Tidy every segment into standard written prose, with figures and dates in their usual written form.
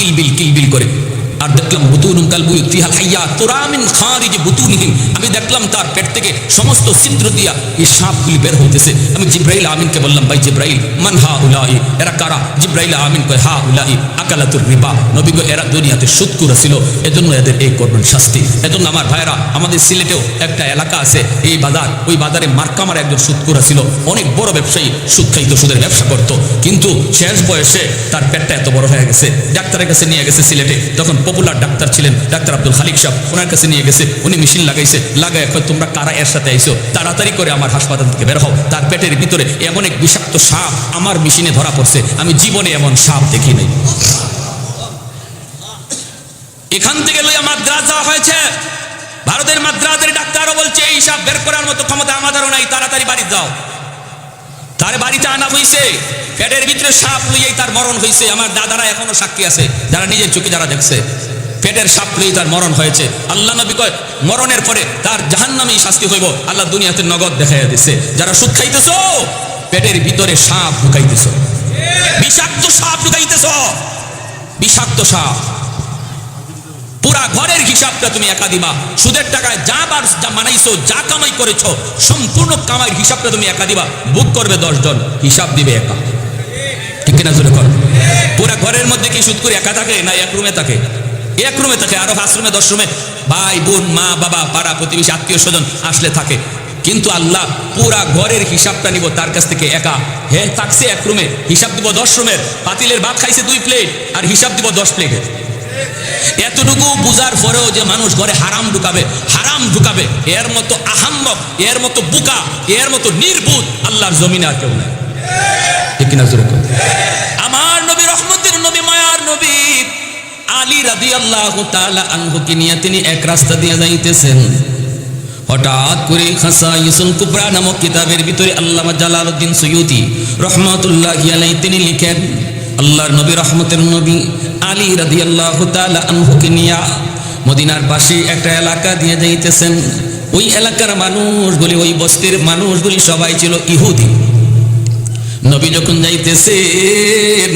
কিলবিল কিলবিল করে। আর দেখলাম বুতুনুম কালবুয়ুত ফিহাল হাইয়াত তুরা মিন খারিজি বুতুনিহিম, আমি দেখলাম তার পেট থেকে সমস্ত ছিদ্র দিয়া এই সাপগুলি বের হইতেছে। আমি জিব্রাইল আমিনকে বললাম, ভাই জিব্রাইল মান হাউলাই, এরা কারা? জিব্রাইল আমিন কয় হাউলাই আকালাতুর রিবা, নবী গো এরা দুনিয়াতে সুদখোর ছিল, এজন্য এদের এই করবেন শাস্তি। এজন্য আমার ভাইরা, আমাদের সিলেটেও একটা এলাকা আছে এই বাজার, ওই বাজারে মার্কামার একজন সুদখোর ছিল, অনেক বড় ব্যবসায়ী, সুদ খাইত, সুদের ব্যবসা করত, কিন্তু শেষ বয়সে তার পেটটা এত বড় হয়ে গেছে, ডাক্তারের কাছে নিয়ে গেছে সিলেটে, তখন পপুলার ডাক্তার ছিলেন ডাক্তার আব্দুল খালিক সাহেব, ওনার কাছে নিয়ে গেছে, উনি মেশিন লাগাইছে, লাগায় তোমরা কারা এর সাথে আইছো, তাড়াতাড়ি করে আমার হাসপাতাল থেকে বের হও, তার পেটের ভিতরে এমন এক বিষাক্ত সাপ আমার মেশিনে ধরা পড়ছে, আমি জীবনে এমন সাপ দেখি নাই। এখান থেকে লইয়া মাদ্রাজ যাওয়া হয়েছে, ভারতের মাদ্রাজের ডাক্তারও বলছে এই সাপ বের করার মতো ক্ষমতা আমাদেরও নাই, তাড়াতাড়ি বাড়ি যাও। তার বাড়িতে আনা হয়েছে, পেটের ভিতরে সাপ লইয়াই তার মরণ হয়েছে। আমার দাদারা এখনো সাক্ষী আছে, যারা নিজের চোখে যারা দেখছে, পেটের সাপ লইয়াই তার মরণ হয়েছে। আল্লাহ নবী কয় মরণের পরে তার জাহান্নামী শাস্তি হইব, আল্লাহ দুনিয়াতে নগদ দেখাইয়া দিচ্ছে। যারা সুদ খাইতেছ, পেটের ভিতরে সাপ ঢুকাইতেছ, বিষাক্ত সাপ ঢুকাইতেছ, বিষাক্ত সাপ। পুরা ঘরের হিসাবটা তুমি একা দিবা, সুদের টাকায় যা মানাইছো, যা কামাই করেছো, সম্পূর্ণ কামাইয়ের হিসাবটা তুমি একা দিবা। বুক করবে 10 জন, হিসাব দিবে একা, ঠিক কিনা জোরে কর। পুরা ঘরের মধ্যে কি সুদ করে একা থাকে না এক রুমে থাকে? এক রুমে থাকে, আরো 5 রুমে 10 রুমে ভাই বোন মা বাবা পাড়া প্রতিবেশী আত্মীয় স্বজন আসলে থাকে, কিন্তু আল্লাহ পুরা ঘরের হিসাবটা নিব তার কাছ থেকে একা। হে থাকছে এক রুমে, হিসাব দিব 10 রুমের, পাতিলের ভাত খাইছে 2 প্লেট আর হিসাব দিব 10 প্লেটের। এতটুকু বুঝার পরেও যে মানুষ ঘরে হারাম ঢুকাবে, এর মতো আহাম্মক, এর মতো বুকা, এর মতো নির্বুধ আল্লাহর জমিনে আর কেউ নাই, ঠিক কিনা জোরে কর। আমার নবী, রহমতের নবী, মায়ার নবী আলী রাদিয়াল্লাহু তাআলা আনহুকে নিয়ে তিনি এক রাস্তা দিয়ে যাইতেছেন, হঠাৎ করে খাসাইসুল কুবরা নামক কিতাবের ভিতরে আল্লামা জালালউদ্দিন সুয়ুতি রহমাতুল্লাহি আলাইহি তিনি লিখেন, আল্লাহর নবী, রহমতের নবী আলী রাদিয়াল্লাহু তাআলা আনহুকে নিয়ে মদিনার পাশে একটা এলাকা দিয়ে যাইতেছেন। ওই এলাকার মানুষগুলি, ওই বস্তির মানুষগুলি সবাই ছিল ইহুদি। নবী যখন যাইতেছেন,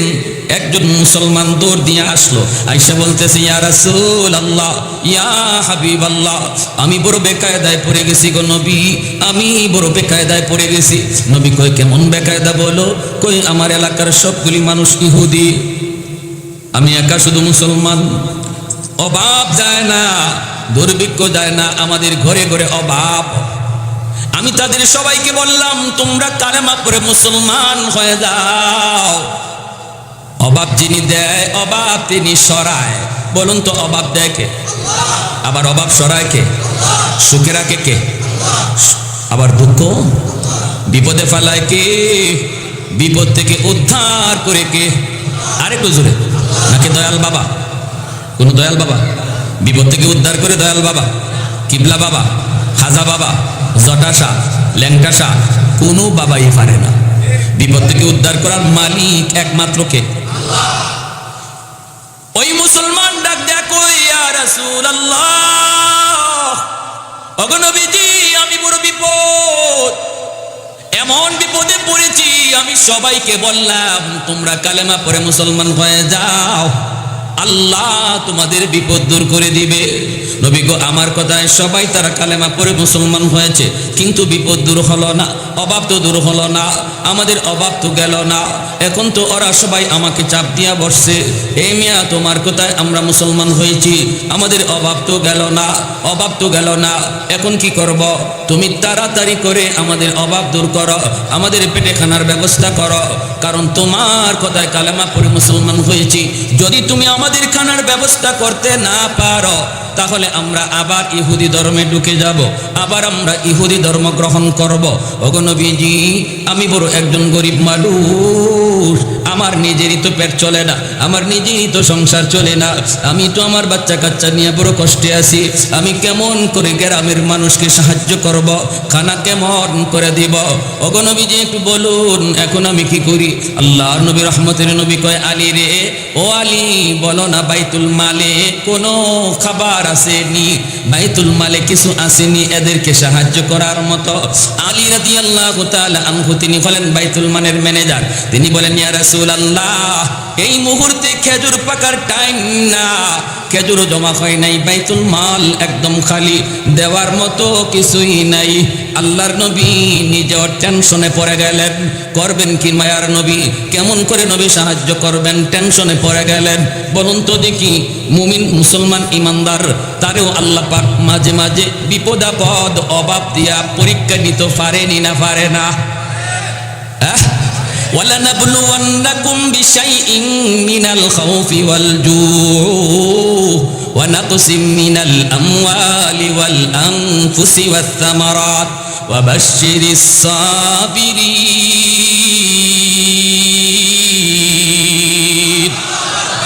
একজন মুসলমান দৌড় দিয়ে আসলো, আয়েশা বলতেছে ইয়া রাসূলুল্লাহ, ইয়া হাবিবাল্লাহ, আমি বড় বেকায়দায় পড়ে গেছি গো নবী, আমি বড় বেকায়দায় পড়ে গেছি। নবী কয় কেমন বেকায়দা বলো? কই আমার এলাকার সবগুলি মানুষ ইহুদি, আমি একা শুধু মুসলমান। অভাব যায় না, দুর্ভিক্ষ যায় না, আমাদের ঘরে ঘরে অভাব। আমি তাদের সবাইকে বললাম তোমরা কালেমা পড়ে মুসলমান হয়ে যাও। অভাব যিনি দেয়, অভাব তিনি সরায়। বলুন তো অভাব দেয় কে? আবার অভাব সরায় কে? সুখে রাখে কে? আবার দুঃখ বিপদে ফেলায় কে? বিপদ থেকে উদ্ধার করে কে? আরেকটু জোরে, নাকি দয়াল বাবা? কোন দয়াল বাবা? বিপদ থেকে উদ্ধার করে দয়াল বাবা, কিবলা বাবা, খাজা বাবা, জটাশা, ল্যাংটাশা, কোনো বাবাই পারে না। বিপদ থেকে উদ্ধার করার মালিক একমাত্র কে? ওই মুসলমান ডাক দেয়া কই ইয়া রাসূলুল্লাহ, ওগো নবীজি আমি বড় বিপদ, এমন বিপদে পড়েছি, আমি সবাইকে বললাম তোমরা কালেমা পড়ে মুসলমান হয়ে যাও, আল্লাহ তোমাদের বিপদ দূর করে দিবে। নবী গো আমার কথায় সবাই তারা কালেমা পড়ে মুসলমান হয়েছে, কিন্তু বিপদ দূর হলো না, অভাব তো দূর হলো না, আমাদের অভাব তো গেল না। এখন তো ওরা সবাই আমাকে চাপ দিয়া বসছে, এই মিয়া তোমার কথায় আমরা মুসলমান হয়েছি, আমাদের অভাব তো গেল না, অভাব তো গেল না, এখন কি করব? তুমি তাড়াতাড়ি করে আমাদের অভাব দূর করো, আমাদের পেটে খানার ব্যবস্থা করো, কারণ তোমার কথায় কালেমা পড়ে মুসলমান হয়েছি, যদি তুমি আমাদের খানার ব্যবস্থা করতে না পারো তাহলে আমরা আবার ইহুদি ধর্মে ঢুকে যাব, আবার আমরা ইহুদি ধর্ম গ্রহণ করব। ওগো নবীজি আমি বড় একজন গরিব মানুষ, আমার নিজেরই তো পেট চলে না, আমার নিজেরই তো সংসার চলে না, আমি তো আমার বাচ্চা কাচ্চা নিয়ে বড় কষ্টে আছি, আমি কেমন করে গ্রামের মানুষকে সাহায্য করব, খানা কেমন করে দিব? ওগো নবীজি একটু বলুন এখন আমি কি করি? আল্লাহর নবী রহমতের নবী কয় আলী রে, ও আলী বলো না বাইতুল মালে কোনো খাবার আসেনি, বাইতুল মালে কিছু আসেনি এদেরকে সাহায্য করার মতো? আলী রাদিয়াল্লাহু তাআলা আনহু তিনি হলেন বাইতুল মালের ম্যানেজার। তিনি বলেন ইয়া রাসূলুল্লাহ এই মুহূর্তে খেজুর পাকার টাইম না, খেজুরও জমা হয় নাই, বাইতুল মাল একদম খালি, দেওয়ার মতো কিছুই নাই। আল্লাহর নবী নিজেও টেনশনে পড়ে গেলেন, করবেন কি মায়ার নবী, কেমন করে নবী সাহায্য করবেন, টেনশনে পড়ে গেলেন। বলুন তো দেখি, মুমিন মুসলমান ইমানদার তারেও আল্লাহ পাক মাঝে মাঝে বিপদ আপদ অভাব দিয়া পরীক্ষা নিতে পারেনি না পারে না? وَلَنَبْلُوَنَّكُمْ بِشَيْءٍ مِّنَ الْخَوْفِ وَالْجُوعِ وَنَقْصٍ مِّنَ الْأَمْوَالِ وَالْأَنفُسِ وَالثَّمَرَاتِ وَبَشِّرِ الصَّابِرِينَ।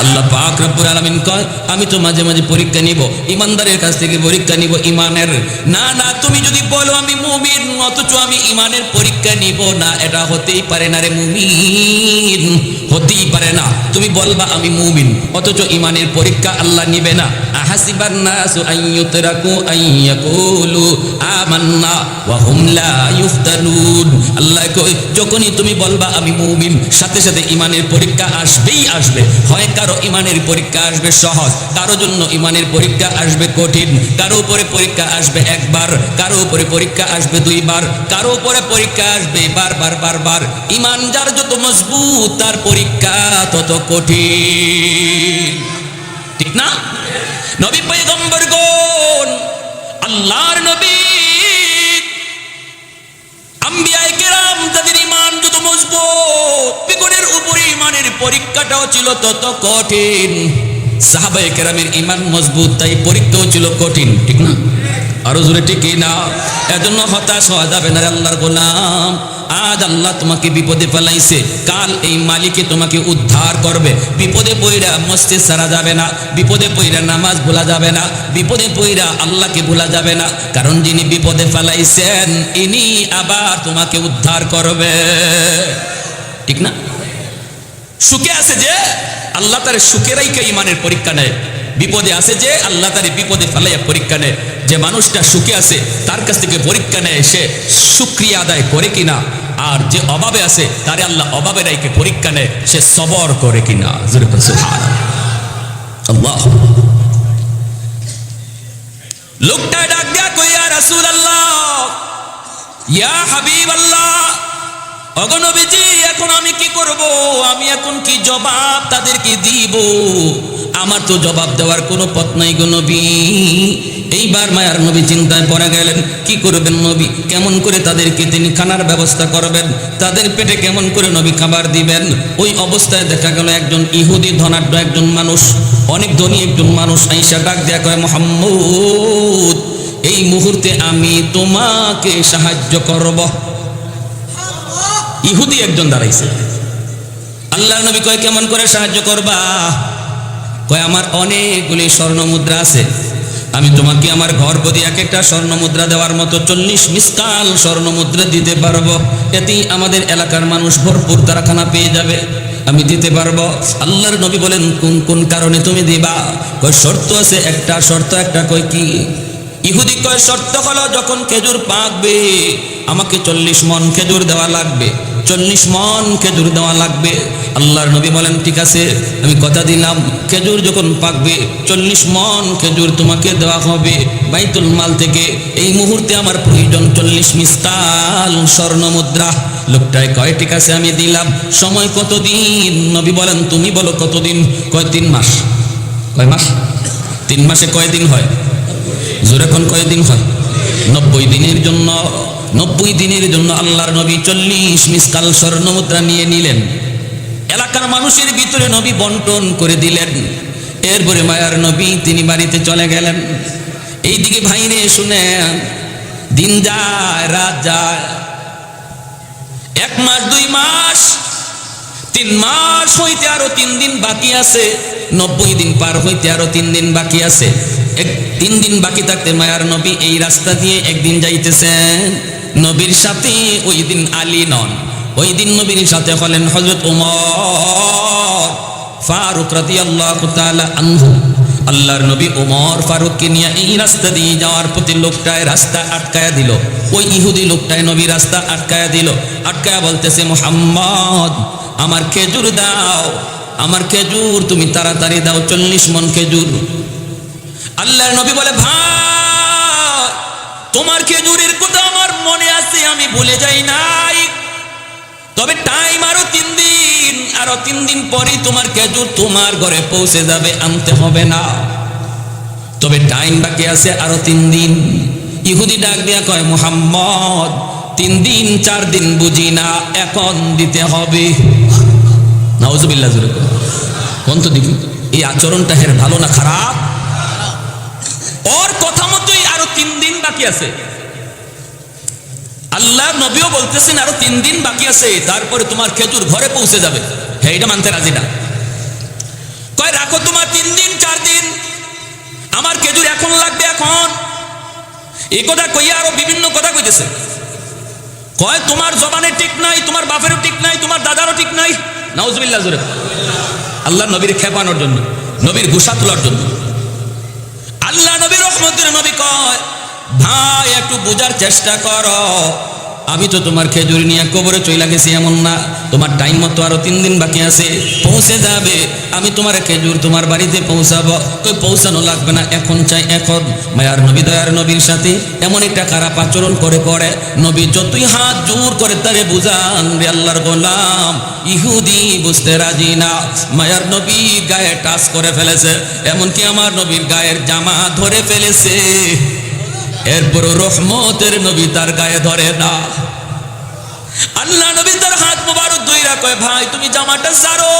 আল্লাহ পাক রব্বুল আলামিন কয়, আমি তো মাঝে মাঝে পরীক্ষা নিব, ইমানদারের কাছ থেকে পরীক্ষা নিব ইমানের। না না, তুমি যদি বলো আমি মুমিন অথচ আমি ইমানের পরীক্ষা নিব না, এটা হতেই পারে না রে মুমিন, হতেই পারে না। তুমি বলবা আমি মুমিন অথচ ইমানের পরীক্ষা আল্লাহ নিবে না। আহাসিবান নাসু আন ইউতরাকু আন ইয়াকুলু আমান্না ওয়া হুম লা ইফতানুন। আল্লাহ কয়, যখনই তুমি বলবা আমি মুমিন, সাথে সাথে ইমানের পরীক্ষা আসবেই আসবে। হয় কারো ইমানের পরীক্ষা আসবে সহজ, কারো জন্য ইমানের পরীক্ষা আসবে কঠিন, কারো উপরে পরীক্ষা আসবে একবার, কারো উপরে পরীক্ষা আসবে দুইবার, কারো উপরে পরীক্ষা আসবে বারবার বারবার। ইমান যার যত মজবুত তার পরীক্ষা তত কঠিন, ঠিক না? নবী পয়গম্বরগণ, আল্লাহর নবী, আম্বিয়ায়ে কেরাম, তাদের ইমান যত মজবুত, বিগুণের উপরে ইমানের পরীক্ষাটাও ছিল তত কঠিন। সাহাবায়ে কেরামের ইমান মজবুত, তাই পরীক্ষাও ছিল কঠিন, ঠিক না? আরো জোরে ঠিক না? এজন্য হতাশ হওয়া যাবে না রে আল্লাহর গোলাম। আজ আল্লাহ তোমাকে বিপদে ফেলাইছে, কাল এই মালিকে তোমাকে উদ্ধার করবে। বিপদে পইরা মসজিদ ছাড়া যাবে না, বিপদে পইরা নামাজ ভোলা যাবে না, বিপদে পইরা আল্লাহকে ভোলা যাবে না, কারণ যিনি বিপদে ফেলাইছেন ইনি আবার তোমাকে উদ্ধার করবে, ঠিক না? সুখে আছে যে আল্লাহ তার সুখে রাইখা ইমানের পরীক্ষা নেয়, বিপদে আছে যে আল্লাহ তার বিপদে ফেলাইয়া পরীক্ষা নেয়। যে মানুষটা সুখে আছে তার কাছ থেকে পরীক্ষা নেয় সে শুকরিয়া আদায় করে কিনা, আর যে অভাবে আছে তারে আল্লাহ অভাবে রাইখে পরীক্ষা নেয় সে সবর করে কিনা। জোরে বল সুবহানাল্লাহ। লোকটা ডাক দিয়া কই, ইয়া রাসূলুল্লাহ, ইয়া হাবিবাল্লাহ, ওগো নবীজি, এখন আমি কি করব? আমি এখন কি জবাব তাদেরকে দিব? আমার তো জবাব দেওয়ার কোনো পথ নাই গো নবী। এইবার মায়ার নবী চিন্তায় পড়ে গেলেন, কি করবেন নবী, কেমন করে তাদেরকে তিনি খানার ব্যবস্থা করবেন, তাদের পেটে কেমন করে নবী খাবার দিবেন। ওই অবস্থায় দেখা গেল একজন ইহুদি ধনাঢ্য একজন মানুষ, অনেক ধনী একজন মানুষ আইসা ডাক দেয়া কয়, মুহাম্মদ, এই মুহূর্তে আমি তোমাকে সাহায্য করব। ইহুদি একজন দাঁড়াইছে। আল্লাহর নবী কয়, কেমন করে সাহায্য করবা? কয়, আমার অনেকগুলি স্বর্ণ মুদ্রা আছে, আমি তোমাকে আমার গর্ভ দিয়ে এক একটা স্বর্ণ মুদ্রা দেওয়ার মতো 40 মিসকাল স্বর্ণ মুদ্রা দিতে পারবো। এতেই আমাদের এলাকার মানুষ ভরপুর তারা খানা পেয়ে যাবে, আমি দিতে পারবো। আল্লাহর নবী বলেন, কোন কোন কারণে তুমি দিবা? কয়, শর্ত আছে একটা। শর্ত একটা? কয় কি? ইহুদি কয়, শর্ত হলো যখন খেজুর পাকবে আমাকে 40 মণ খেজুর দেওয়া লাগবে, 40 মণ খেজুর দেওয়া লাগবে। আল্লাহর নবী বলেন, ঠিক আছে, আমি কথা দিলাম, খেজুর যখন পাকবে 40 মণ খেজুর তোমাকে দেওয়া হবে বাইতুল মাল থেকে। এই মুহূর্তে আমার প্রয়োজন 40 মিসকাল স্বর্ণ মুদ্রা। লোকটাই কয়, ঠিক আছে, আমি দিলাম। সময় কতদিন? নবী বলেন, তুমি বলো কতদিন? কয়, 3 মাস। কয় মাস? 3 মাসে কয়দিন হয়? জোরে কোন কয়দিন হয়? 90 দিনের জন্য। 90 দিনের জন্য আল্লাহর নবী 40 মিসকাল স্বর্ণ মুদ্রা নিয়ে নিলেন, এলাকার মানুষের ভিতরে নবী বন্টন করে দিলেন। এরপরে মায়ার নবী তিনি বাড়িতে চলে গেলেন। এইদিকে ভাইরে শুনে, দিন যায় রাত যায়, 1 মাস 2 মাস 3 মাস হইতে আরো 3 দিন বাকি আছে, 90 দিন পার হইতে আরো 3 দিন বাকি আছে। 3 দিন বাকি থাকতে মায়ার নবী এই রাস্তা দিয়ে একদিন যাইতেছেন। নবীর সাথে ওই দিন আলী নন, ওই দিন নবীর সাথে হলেন হযরত ওমর ফারুক রাদিয়াল্লাহু তাআলা আনহু। আল্লাহর নবী ওমর ফারুককে নিয়ে এই রাস্তা দিয়ে যাওয়ার প্রতি লোকটায় রাস্তা আটকায়া দিল। ওই ইহুদি লোকটায় নবী রাস্তা আটকায়া দিল, আটকায়া বলতেছে, মুহাম্মদ, আমার খেজুর দাও, আমার খেজুর তুমি তাড়াতাড়ি দাও, 40 মণ খেজুর। আল্লাহর নবী বলে, ভাই তোমার খেজুরের কথা আমার মনে আছে, আমি ভুলে যাই নাই, তবে টাইম আরো 3 দিন, আরো 3 দিন পরেই তোমার খেজুর তোমার ঘরে পৌঁছে যাবে, আনতে হবে না, তবে টাইম বাকি আছে আরো 3 দিন। ইহুদি ডাক দিয়া কয়, মুহাম্মদ 3 দিন 4 দিন বুঝি না, এখন দিতে হবে। নাউজুবিল্লাহ, জোরে কোন তো দেখি এই আচরণটা হের ভালো না খারাপ? ওর কথা মতোই আরো 3 দিন বাকি আছে। আল্লাহ নবীও বলতেছেন আরো 3 দিন বাকি আছে, তারপরে তোমার খেজুর ঘরে পৌঁছে যাবে। হ্যাঁ, এটা মানতে রাজি না। কয় রাখো তোমার 3 দিন 4 দিন, আমার খেজুর এখন লাগবে, এখন। এই কথা কইয়া আরো বিভিন্ন কথা কইতেছে। কয় তোমার জবানে ঠিক নাই, তোমার বাপেরও ঠিক নাই, তোমার দাদারও ঠিক নাই। নাউজুবিল্লাহ, জোরে। আল্লাহ নবীর খেপানোর জন্য, নবীর গুসা তোলার জন্য। আল্লাহ নবীর রহমতের নবী কয়, ভাই একটু বোঝার চেষ্টা করো, আমি তো তোমার খেজুর নিয়ে কবরে চইলা গেছি এমন না, তোমার টাইম মতো আরো 3 দিন বাকি আছে, পৌঁছে যাবে। আমি তোমার খেজুর তোমার বাড়িতে পৌঁছাবো। কই পৌঁছানো লাগবে না, এখন চাই এখন। মায়ার নবী দয়ার নবীর সাথে এমন একটা খারাপ আচরণ করে নবী যতই হাত জোর করে তারে বুঝান, রে আল্লাহর গোলাম, ইহুদি বুঝতে রাজি না। মায়ার নবী গায়ে টাচ করে ফেলেছে, এমনকি আমার নবীর গায়ের জামা ধরে ফেলেছে। এরপর রহমতের নবী তার গায়ে ধরে না। আল্লাহ নবী তার হাত মোবারক ধইরা কয়, ভাই তুমি জামাটা ছাড়ো।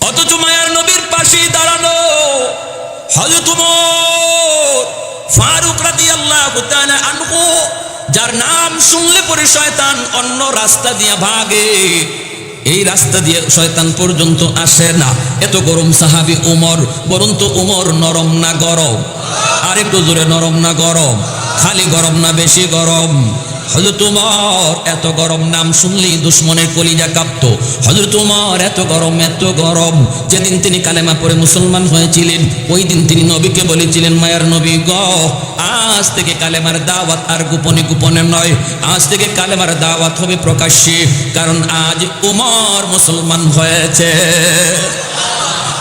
অথচ মায়ার নবীর পাশে দাঁড়ানো হযরত ওমর ফারুক রাদিয়াল্লাহু তাআলা আনহু, যার নাম শুনলে পরে শয়তান অন্য রাস্তা দিয়ে ভাগে, এই রাস্তা দিয়ে শয়তান পর্যন্ত আসে না। এত গরম সাহাবী ওমর। বরং তো ওমর নরম না গরম? আরেকটু জোরে, নরম না গরম? খালি গরম না বেশি গরম? হযরত ওমর এত গরম, নাম শুনলেই দুশমনের কলিজা কাঁপতো। হযরত ওমর এত গরম, এত গরম, যেদিন তিনি কালেমা পড়ে মুসলমান হয়েছিলেন ওই দিন তিনি নবীকে বলেছিলেন, মায়ার নবী গো, আজ থেকে কালেমার দাওয়াত আর গোপনে গোপনে নয়, আজ থেকে কালেমার দাওয়াত হবে প্রকাশ্যে, কারণ আজ ওমর মুসলমান হয়েছে।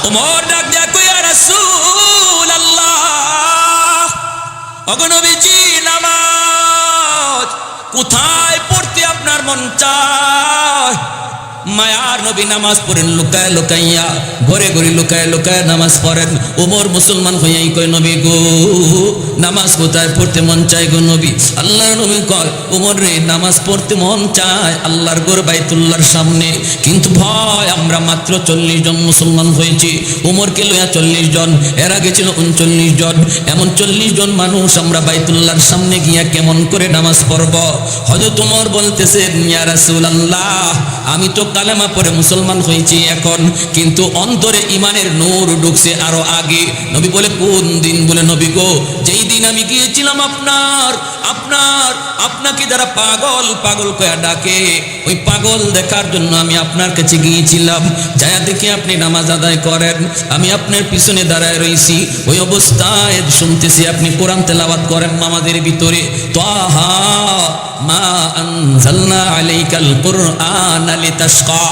ওমর ডাক দিয়া কই, ইয়া রাসূলুল্লাহ, ওগো নবীজি, নামাজ কোথায় পড়তে আপনার মন চায়? মায়ার নবী নামাজ পড়েন লুকায় লুকাইয়া, ঘরে ঘরে লুকায় লুকায় নামাজ পড়েন। ওমর মুসলমান হইয়াই কয়, নবী গো, নামাজ কোথায় পড়তে মন চায় গো নবী? আল্লাহর নবী কয়, ওমর রে, নামাজ পড়তে মন চায় আল্লাহর ঘর বাইতুল্লাহর সামনে, কিন্তু ভয়, আমরা মাত্র 40 জন মুসলমান হয়েছি। ওমরকে লইয়া 40 জন, এর আগে ছিল 39 জন, এমন 40 জন মানুষ আমরা বাইতুল্লাহর সামনে গিয়া কেমন করে নামাজ পড়ব? হযরত ওমর বলতেছেন, ইয়া রাসূলুল্লাহ, আমি তো কালেমা পড়ে মুসলমান হয়েছি এখন, কিন্তু অন্তরে ইমানের নূর ঢুকছে আরো আগে। নবী বলে, কোন দিন? বলে, নবী গো, যেই দিন আমি গিয়েছিলাম আপনাকে যারা পাগল পাগল কয়া ডাকে, ওই পাগল দেখার জন্য আমি আপনার কাছে গিয়েছিলাম। যায়া দেখি আপনি নামাজ আদায় করেন, আমি আপনার পিছনে দাঁড়ায় রইছি, ওই অবস্থায় শুনতেছি আপনি কোরআন তেলাওয়াত করেন নামাজের ভিতরে। তাহা মা আনজালনা আলাইকাল কুরআনা লিতাশকা,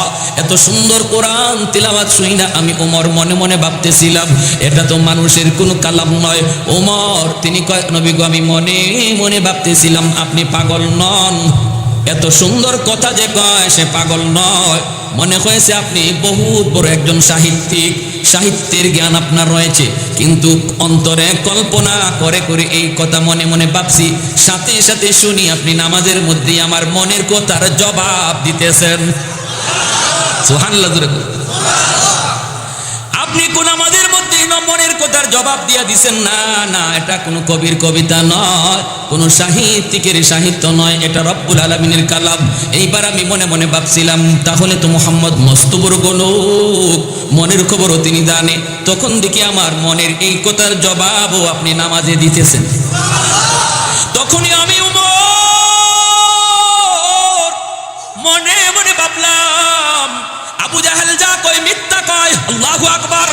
এত সুন্দর কোরআন তেলাওয়াত শুই না আমি ওমর মনে মনে ভাবতেছিলাম, এটা তো মানুষের কোনো কালাম নয়। ওমর তিনি কয়, নবী গো, আমি মনে মনে ভাবতেছিলাম আপনি পাগল নন, এত সুন্দর কথা যে কয় সে পাগল নয়। মনে হয়েছে আপনি বহুত বড় একজন সাহিত্যিক, সাহিত্যের জ্ঞান আপনার রয়েছে, কিন্তু অন্তরে কল্পনা করে করে এই কথা মনে মনে ভাবছি, সাথে সাথে শুনি আপনি নামাজের মধ্যে আমার মনের কথার জবাব দিতেছেন। সুবহানাল্লাহ। আপনি কোন আমাদের মধ্যে মনের কথার জবাব দিয়া দিছেন? না না, এটা কোনো কবির কবিতা নয়, কোন সাহিত্যিকের সাহিত্য নয়, এটা রব্বুল আলামিনের কালাম। এইবার আমি মনে মনে ভাবছিলাম, তাহলে তো মুহাম্মদ মস্ত বড় লোক, মনের খবরও তিনি জানে। তখন দেখি আমার মনের এই কথার জবাবও আপনি নামাজে দিতেছেন। তখনই আমি মনে মনে ভাবলাম, আবু জাহেল যা কয় মিথ্যা কয়, আল্লাহু আকবার।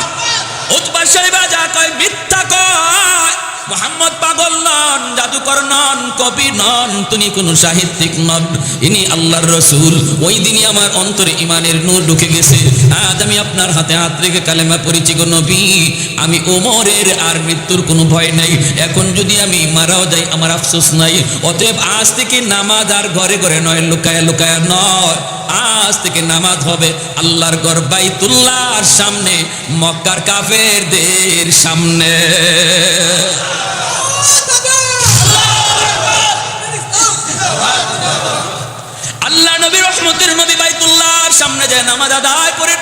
উতবা সাহেবা যা কয় মিথ্যা কয়, মোহাম্মদ পাগল নন, জাদুকর নন, কবি নন, তিনি কোন সাহিত্যিক নন, ইনি আল্লাহর রসুল। ওই দিনই আমার অন্তরে ইমানের নূর ঢুকে গেছে। আজ আমি আপনার হাতে হাত রেখে কালেমা পড়েছি গো নবী, আমি ওমরের আর মৃত্যুর কোনো ভয় নাই। এখন যদি আমি মারাও যাই আমার আফসোস নাই। অতএব আজ থেকে নামাজ আর ঘরে ঘরে নয়, লুকায়া লুকায়া নয়, আজ থেকে নামাজ হবে আল্লাহর ঘর বাইতুল্লাহর সামনে, মক্কার কাফেরদের সামনে। আল্লাহ নবী রহমতের নবী বাইতুল্লাহর সামনে যায় নামাজ আদায় করেন।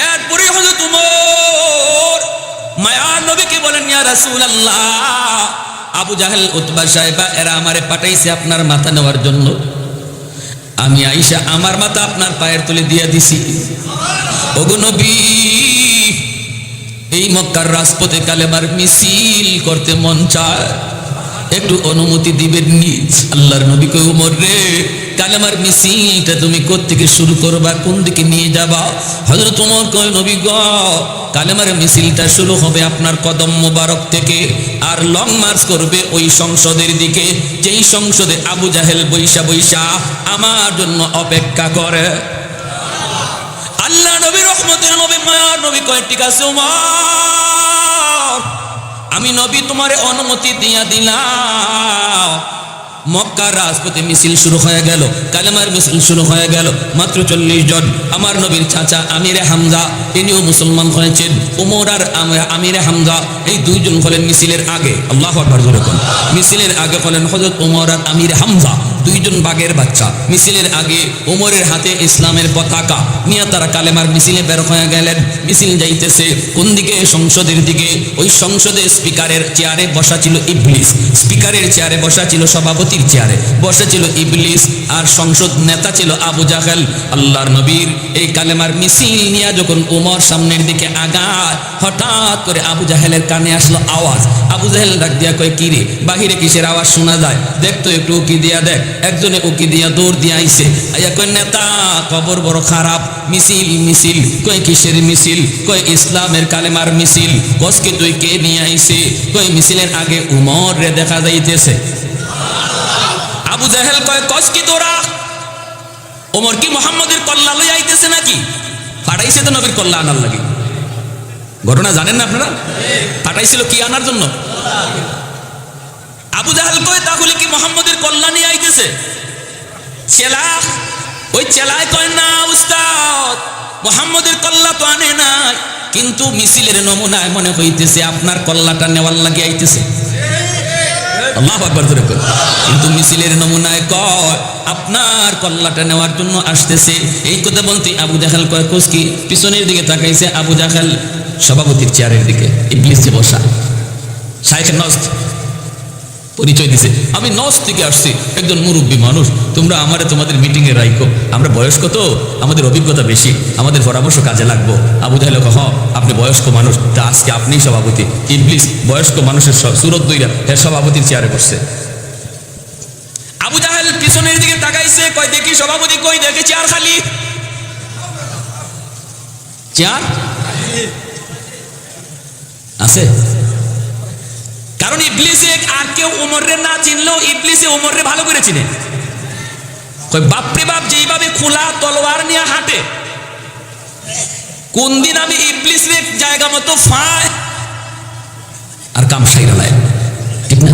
এরপরে হযরত ওমর মায়ার নবীকে বলেন, ইয়া রাসূলুল্লাহ, আবু জাহেল, উতবা, সাইবা এরা আমারে পাঠাইছে আপনার মাথা নেওয়ার জন্য। আমি আয়েশা আমার মাথা আপনার পায়ের তলে দিয়ে দিছি। ওগো নবী, এই মক্কার রাজপথে কালেমার মিছিল করতে মন চায়, একটু অনুমতি দিবেন নি? আল্লাহর নবী কই, ওমর রে, কালেমার মিছিলটা তুমি কোত্থেকে শুরু করবা, কোন দিকে নিয়ে যাবা? হযরত ওমর কয়, নবী গো, কালেমার মিছিলটা শুরু হবে আপনার কদম মোবারক থেকে, আর লং মার্চ করবে ওই সংসদের দিকে, যেই সংসদে আবু জাহেল বৈশা বৈশা আমার জন্য অপেক্ষা করে। আল্লাহ নবী রহমতের নবী মায়ার নবী কয়, ঠিক আছে ওমর, আমি নবী তোমারে অনুমতি দিয়া দিলাম। মক্কার রাজপথে মিছিল শুরু হয়ে গেল, কালেমার মিছিল শুরু হয়ে গেল। মাত্র 40 জন। আমার নবীর চাচা আমিরে হামজা, তিনিও মুসলমান হয়েছেন। ওমর আর আমিরে হামজা, এই দুইজন হলেন মিছিলের আগে। আল্লাহু আকবার জোরে বলুন। মিছিলের আগে হলেন হযরত ওমর আর আমিরে হামজা, দুইজন বাঘের বাচ্চা। মিছিলের আগে ওমরের হাতে ইসলামের পতাকা নিয়ে তারা কালেমার মিছিলে বের হয়ে গেলেন। মিছিল যাইতেছে কোন দিকে? সংসদের দিকে। ওই সংসদে স্পিকারের চেয়ারে বসা ছিল ইবলিস, স্পিকারের চেয়ারে বসা ছিল সভাপতির চেয়ারে বসা ছিল ইবলিস, আর সংসদ নেতা ছিল আবু জাহেল। আল্লাহর নবীর এই কালেমার মিছিল নিয়ে যখন ওমর সামনের দিকে আগায়, হঠাৎ করে আবু জাহেলের কানে আসলো আওয়াজ। আবু জাহেল ডাক দিয়া কয়, কি রে, বাহিরে কিসের আওয়াজ শোনা যায়? দেখতো একটু উকি দিয়া দেখ। একজনে উকি দিয়া দৌড় দিয়ে আইছে, আইয়া কয়, নেতা, খবর বড় খারাপ, মিছিল মিছিল। কয়, কিসের মিছিল? কয়, ইসলামের কালেমার মিছিল। কসকে তুই কে নিয়ে আইছে? কয়, মিছিলের আগে উমর রে দেখা যাইতেছে। আবু জাহেল কয়, কস কি তোরা? ওমর কি মুহাম্মদের কল্লা লই আইতেছে নাকি? পাঠাইছে তো নবীর কল্লা আনার লাগে। ঘটনা জানেন না আপনারা? পাঠাইছিল কি আনার জন্য? আবু জাহেল কয়, তাহলে কি মুহাম্মদের কল্লা নিয়ে আইতেছে? চেলা, ওই চেলায় কয়, না উস্তাদ, মুহাম্মদের কল্লা তো আনে নাই, কিন্তু মিছিলের নমুনায় মনে হইতেছে আপনার কল্লাটা নেওয়ার লাগে আইতেছে। আল্লাহু আকবার জোরে বলুন। কিন্তু মিছিলের নমুনায় কয় আপনার কল্লাটা নেওয়ার জন্য আসতেছে। এই কথা বলতে আবু জাহেল কয়, কোস কি? পিছনের দিকে তাকাইছে আবু জাহেল সভাপতির চেয়ারের দিকে, ইবলিস যে বসা। শাইখে নজদ পরিচয় দিছে, আমি নজ থেকে আসছি, একজন মুরব্বী মানুষ, তোমরা আমারে তোমাদের মিটিংয়ে রাখো, আমরা বয়স্ক তো, আমাদের অভিজ্ঞতা বেশি, আমাদের পরামর্শ কাজে লাগবো। আবু জাহেল কহ, আপনি বয়স্ক মানুষ, তা আজকে আপনিই সভাপতি। ইবলিস বয়স্ক মানুষের সুরত দইরা এর সভাপতির চেয়ারে বসছে। আবু জাহেল পিছনের দিকে তাকাইছে, কয়, দেখি সভাপতি কই? দেখে চেয়ার খালি। চেয়ার আছে, কারণ ইবলিসে আর কেউ ওমরে না চিনলেও ইবলিসে ওমরে ভালো করে চিনে। কই, বাপরে বাপ, যেইভাবে খোলা তলোয়ার নিয়ে হাঁটে, কোন দিন আমি ইবলিসে জায়গা মতো ফায় আর কাম সাইরা লাই, ঠিক না?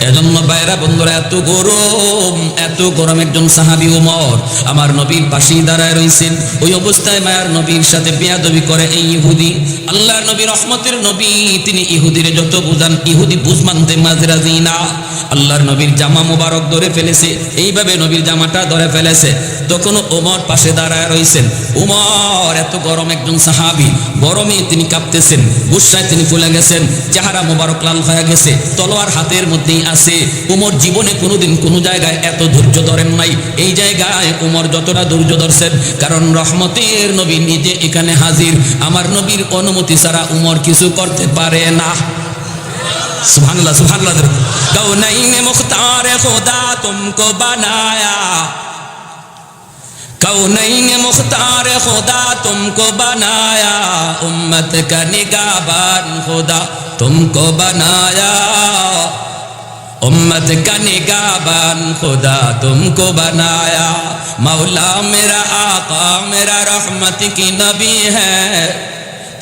এজন্য বাইরা বন্ধুরা, এত গরম একজন সাহাবী ওমর আমার নবীর পাশেই দাঁড়ায় রইছেন। ওই অবস্থায় মায়ার নবীর সাথে বেয়াদবি করে এই ইহুদি। আল্লাহ নবী রহমতের নবী, তিনি ইহুদিরে যত বুঝান, ইহুদি বুঝ মানতে মাজরাজি না। আল্লাহর নবীর জামা মোবারক ধরে ফেলেছে, এইভাবে নবীর জামাটা ধরে ফেলেছে। তখন ওমর পাশে দাঁড়ায় রইছেন। ওমর এত গরম একজন সাহাবী, গরমে তিনি কাঁপতেছেন, গুসায় তিনি ফুলে গেছেন, চেহারা মোবারক লাল হয়ে গেছে, তলোয়ার হাতের মধ্যেই আছে। ওমর জীবনে কোনোদিন কোনো জায়গায় এত ধৈর্য ধরেন নাই। এই জায়গায় ওমর যতটা ধৈর্য ধরছেন, কারণ রহমতের নবী নিজে এখানে হাজির। আমার নবীর অনুমতি ছাড়া ওমর কিছু করতে পারে না। সুবহানাল্লাহ, সুবহানাল্লাহ। কৌনাইনে মুখতার খোদা তুমকো বানায়া, कौनैन मुख्तार खुदा तुमको बनाया, उम्मत का निगाहबान खुदा तुमको बनाया, उम्मत का निगाहबान खुदा तुमको बनाया। मौला मेरा आका मेरा रहमत की नबी है,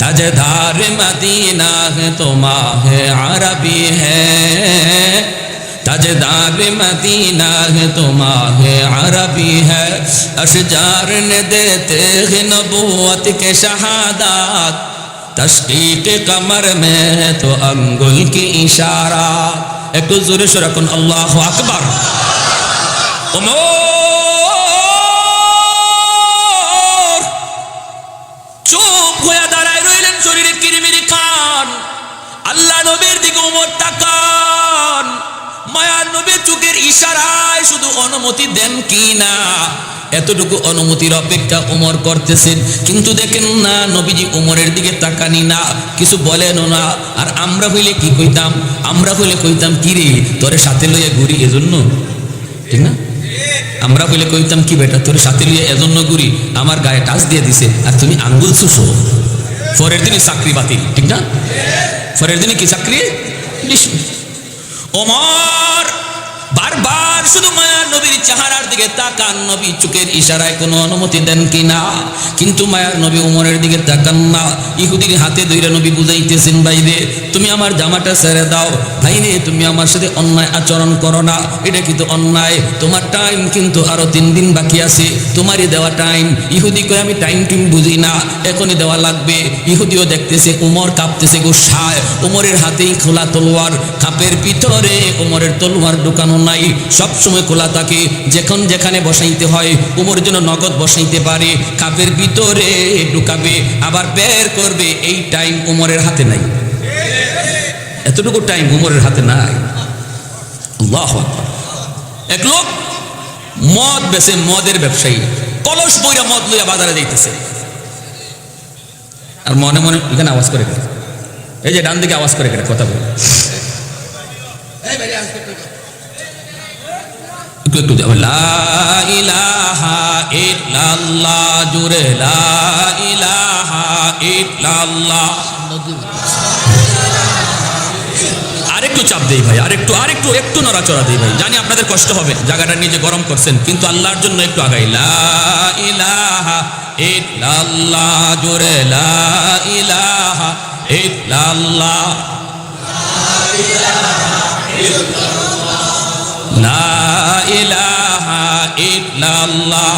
ताजदार मदीना है तो माह अरबी है, ताजदार मदीना है तो माह अरबी है। अशजार ने देते हैं नबूवत के शहादात, तशकीक कमर में है तो अंगुल की इशारा। एक तो जोरे से रखुन अल्लाहु अकबर। उमर चुप হয়ে দাঁড়ায় রইলেন, শরীরে কিরমিরি খান। আল্লাহ নবীর দিকে উমর তাকান, মায়ার নবী চোখের ইশারায় শুধু অনুমতি দেন কি না, এতটুকু অনুমতির অপেক্ষা উমর করতেছেন। কিন্তু দেখেন না নবীজি উমরের দিকে তাকানি না, কিছু বলেনও না। আর আমরা হইলে কি কইতাম? আমরা হইলে কইতাম কি রে তোরে সাথে লইয়া ঘুরি এজন্য, ঠিক না? আমরা হইলে কইতাম কি বেটা তোরে সাথে লইয়া এজন্য ঘুরি, আমার গায়ে টাচ দিয়ে দিছে আর তুমি আঙ্গুল চুষো। পরের দিনই চাকরি বাতিল, ঠিক না? পরের দিনে কি চাকরি? ওমর বারবার শুধু মায়ার নবীর চেহারার দিকে তাকান, নবী চোখের ইশারায় কোনো অনুমতি দেন কিনা। কিন্তু মায়ার নবী উমরের দিকে তাকান না। ইহুদির হাতে ধইরা নবী বুঝাইতেছেন, ভাইরে তুমি আমার জামাটা ছেড়ে দাও, ভাইরে তুমি আমার সাথে অন্যায় আচরণ করো না, এটা কিন্তু অন্যায়, তোমার টাইম কিন্তু আরো 3 দিন বাকি আছে, তোমারই দেওয়া টাইম। ইহুদি কই আমি টাইম টিম বুঝি না, এখনই দেওয়া লাগবে। ইহুদিও দেখতেছে উমর কাঁপতেছে গুসায়, উমরের হাতেই খোলা তলোয়ার, কাপের ভিতরে উমরের তলোয়ার ঢুকানো নাই, সব সময় খোলা থাকে, যখন যেখানে বসাইতে হয় উমর যেন নগদ বসাইতে পারে, কাপের ভিতরে ঢুকাবে আবার বের করবে, এই টাইম উমরের হাতে নাই। এতটুকু টাইম উমরের হাতে নাই। আল্লাহু আকবার। এক লোক মদ বেচে, মদের ব্যবসায়ী, কলস বইরা মদ লইয়া বাজারে যাইতেছে, আর মনে মনে এখানে আওয়াজ করে, এই যে ডান দিকে আওয়াজ করে কথা বলে, একটু লা ইলাহা ইল্লাল্লাহ জুরে, লা ইলাহা ইল্লাল্লাহ। আরেকটু চাপ দেই ভাই, আরেকটু নড়াচড়া দেই ভাই, জানি আপনাদের কষ্ট হবে, জায়গাটা নিজে গরম করছেন, কিন্তু আল্লাহর জন্য একটু আগাই। লা ইলাহা ইল্লাল্লাহ জুরে, লা ইলাহা ইল্লাল্লাহ, লা ইলাহা ইল্লাল্লাহ।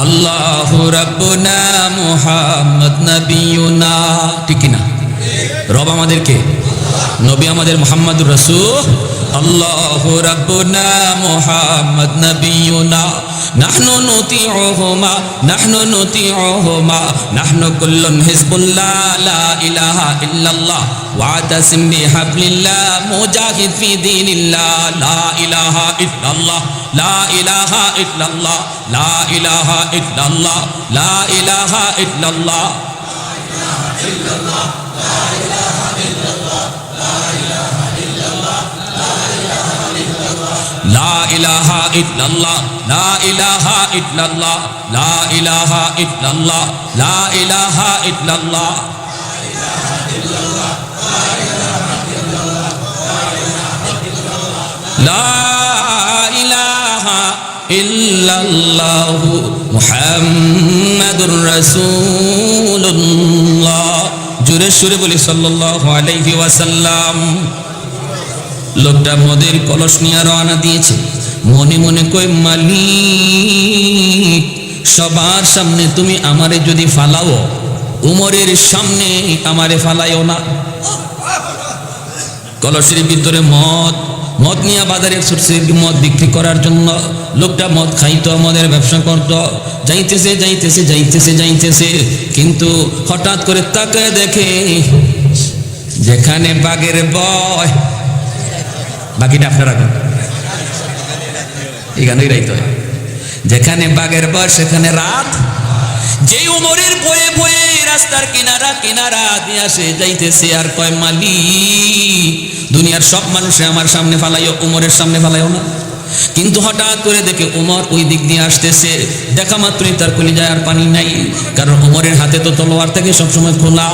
আল্লাহু রাব্বুনা মুহাম্মদ নবিয়ুনা, ঠিক না? রব আমাদেরকে, নবী আমাদের মুহাম্মদুর রাসূল। আল্লাহু রাব্বুনা মুহাম্মদ নবিয়ুনা, নাহনু নুতিউহুমা নাহনু নুতিউহুমা নাহনু কুল্লুন হিজবুল্লাহ, লা ইলাহা ইল্লাল্লাহ ওয়াতাসিম বিহাবলিল্লাহ মুজাহিদ ফি দীনিল্লাহ, লা ইলাহা ইল্লাল্লাহ, লা ইলাহা ইল্লাল্লাহ, লা ইলাহা ইল্লাল্লাহ, লা ইলাহা ইল্লাল্লাহ, লা ইলাহা ইল্লাল্লাহ, লা ইলাহা ইল্লাল্লাহ, লা ইলাহা ইল্লাল্লাহ, লা ইলাহা ইল্লাল্লাহ, লা ইলাহা ইল্লাল্লাহ মুহাম্মাদুর রাসূলুল্লাহ। জোরে সুরে বলি সাল্লাল্লাহু আলাইহি ওয়াসাল্লাম। লোকটা মদের কলস নিয়ে রওনা দিয়েছে, মনে মনে কই মালিক সবার সামনে তুমি আমারে যদি ফালাও, উমরের সামনে আমারে ফালাইও না। কলসের ভিতরে মদ নিয়ে বাজারে ছুটছে মদ বিক্রি করার জন্য। লোকটা মদ খাইতো, মদের ব্যবসা করতো, যাইতেছে, কিন্তু হঠাৎ করে তাকায় দেখে যেখানে বাঘের ভয়, বাকিটা আপনারা এই গানই রাইতে হয়, যেখানে বাঘের ভয় সেখানে রাত। যেই উমরের ভয়ে ভয়ে রাস্তার কিনারা কিনারা দিয়া সে যাইতেছে আর কয় মালিক দুনিয়ার সব মানুষে আমার সামনে ফালাইও, উমরের সামনে ফালাইও না। কিন্তু হঠাৎ করে দেখে উমর ওই দিক দিয়ে আসতেছে, দেখা মাত্রই তার কলিজায় আর পানি নাই, কারণ উমরের হাতে তো তলোয়ার থাকে সবসময় খোলা।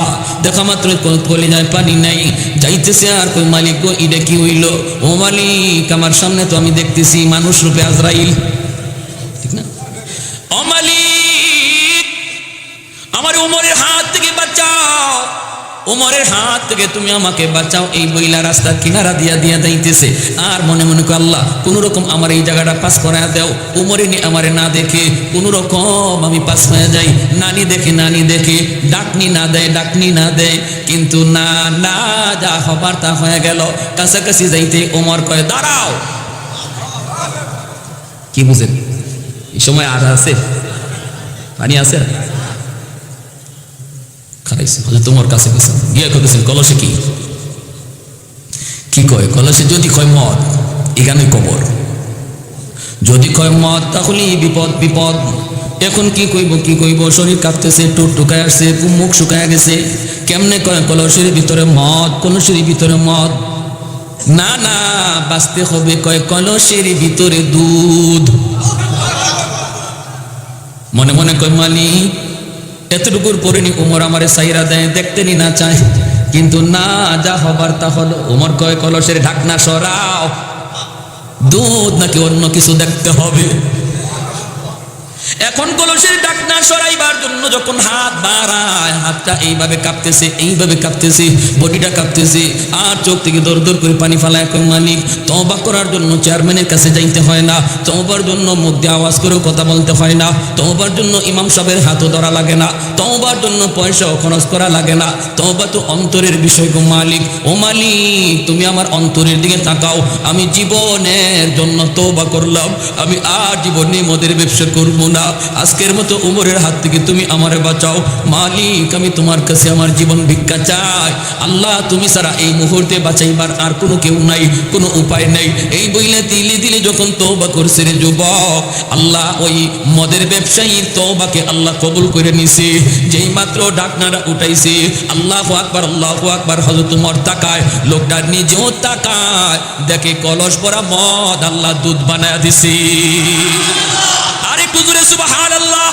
দেখা মাত্রই কলিজায় পানি নাই, যাইতেছে আর কই মালিক গো ইডে কি হইল? ও মালিক আমার সামনে তো আমি দেখতেছি মানুষ রূপে আজরাইল, ঠিক না? ও মালিক আমার উমরের হাত থেকে বাঁচাও, উমরের হাত থেকে তুমি আমাকে বাঁচাও। এই বইলা রাস্তা কিনারা দিয়া দিয়া যাইতেছে আর মনে মনে কো আল্লাহ কোন রকম আমার এই জায়গাটা পাস করায় দাও, উমরে আমারে না দেখে কোন রকম আমি পাস হয়ে যাই। নানি দেখে ডাকনি না দেয়, ডাকনি না দেয়, কিন্তু না না যা হবার তা হয়ে গেল। কাছাকাছি যাইতে ওমর কয় দাঁড়াও। কি বুঝেন এই সময় আর আছে পানি আছে? তোমার কাছে গিয়ে কেছেন কলসে কি কয়? কলসে যদি কয় মদ এখানে কবর, যদি কয় মদ তাহলে বিপদ বিপদ। এখন কি কইব শরীর কাঁপতেছে, টোট টুকায় আসছে, মুখ শুকায় গেছে। কেমনে কয় কলসের ভিতরে মদ, কলসের ভিতরে মদ? না না বাঁচতে হবে, কয় কলসের ভিতরে দুধ। মনে মনে কয় মালিক এতটুকুর পরিণী উমর আমারে সাইরা দেয়, দেখতেনি না চায়, কিন্তু না যা হবার তা হলো। উমর কয় কলসের ঢাকনা সরাও, দুধ নাকি অন্য কিছু দেখতে হবে। এখন কলসের ঢাকনা সরাইবার জন্য যখন হাত বাড়ায়, হাতটা এইভাবে কাঁপতেছে, বডিটা কাঁপতেছে, আর চোখ থেকে দর দর করে পানি ফালায়। এখন মালিক তওবা করার জন্য চেয়ারম্যানের কাছে যাইতে হয় না, তওবার জন্য মুখ দিয়ে আওয়াজ করেও কথা বলতে হয় না, তওবার জন্য ইমাম সাহেবের হাতও ধরা লাগে না, তওবার জন্য পয়সাও খরচ করা লাগে না। তওবা তো অন্তরের বিষয় গো মালিক। ও মালিক তুমি আমার অন্তরের দিকে তাকাও, আমি জীবনের জন্য তওবা করলাম, আমি আর জীবনে মদের ব্যবসা করবো না। আজকের মতো উমরের হাত থেকে তুমি আমারে বাঁচাও মালিক, আমি তোমার কাছে আমার জীবন ভিক্ষা চাই। আল্লাহ তুমি ছাড়া এই মুহূর্তে বাঁচাইবার আর কোনো কেউ নাই, কোনো উপায় নাই। এই বইলে দিলে দিলে যখন তওবা করছে রে যুবক, আল্লাহ ওই মদের ব্যবসায়ীর তওবাকে আল্লাহ কবুল করে নিছে। যেই মাত্র ঢাকনাটা উঠাইছে, আল্লাহু আকবার আল্লাহু আকবার, হযরত উমর তাকায়, লোকটা নিজেও তাকায়, দেখে কলস ভরা মদ আল্লাহ দুধ বানায় দিছে। আরেকটু জোরে সুবহানাল্লাহ।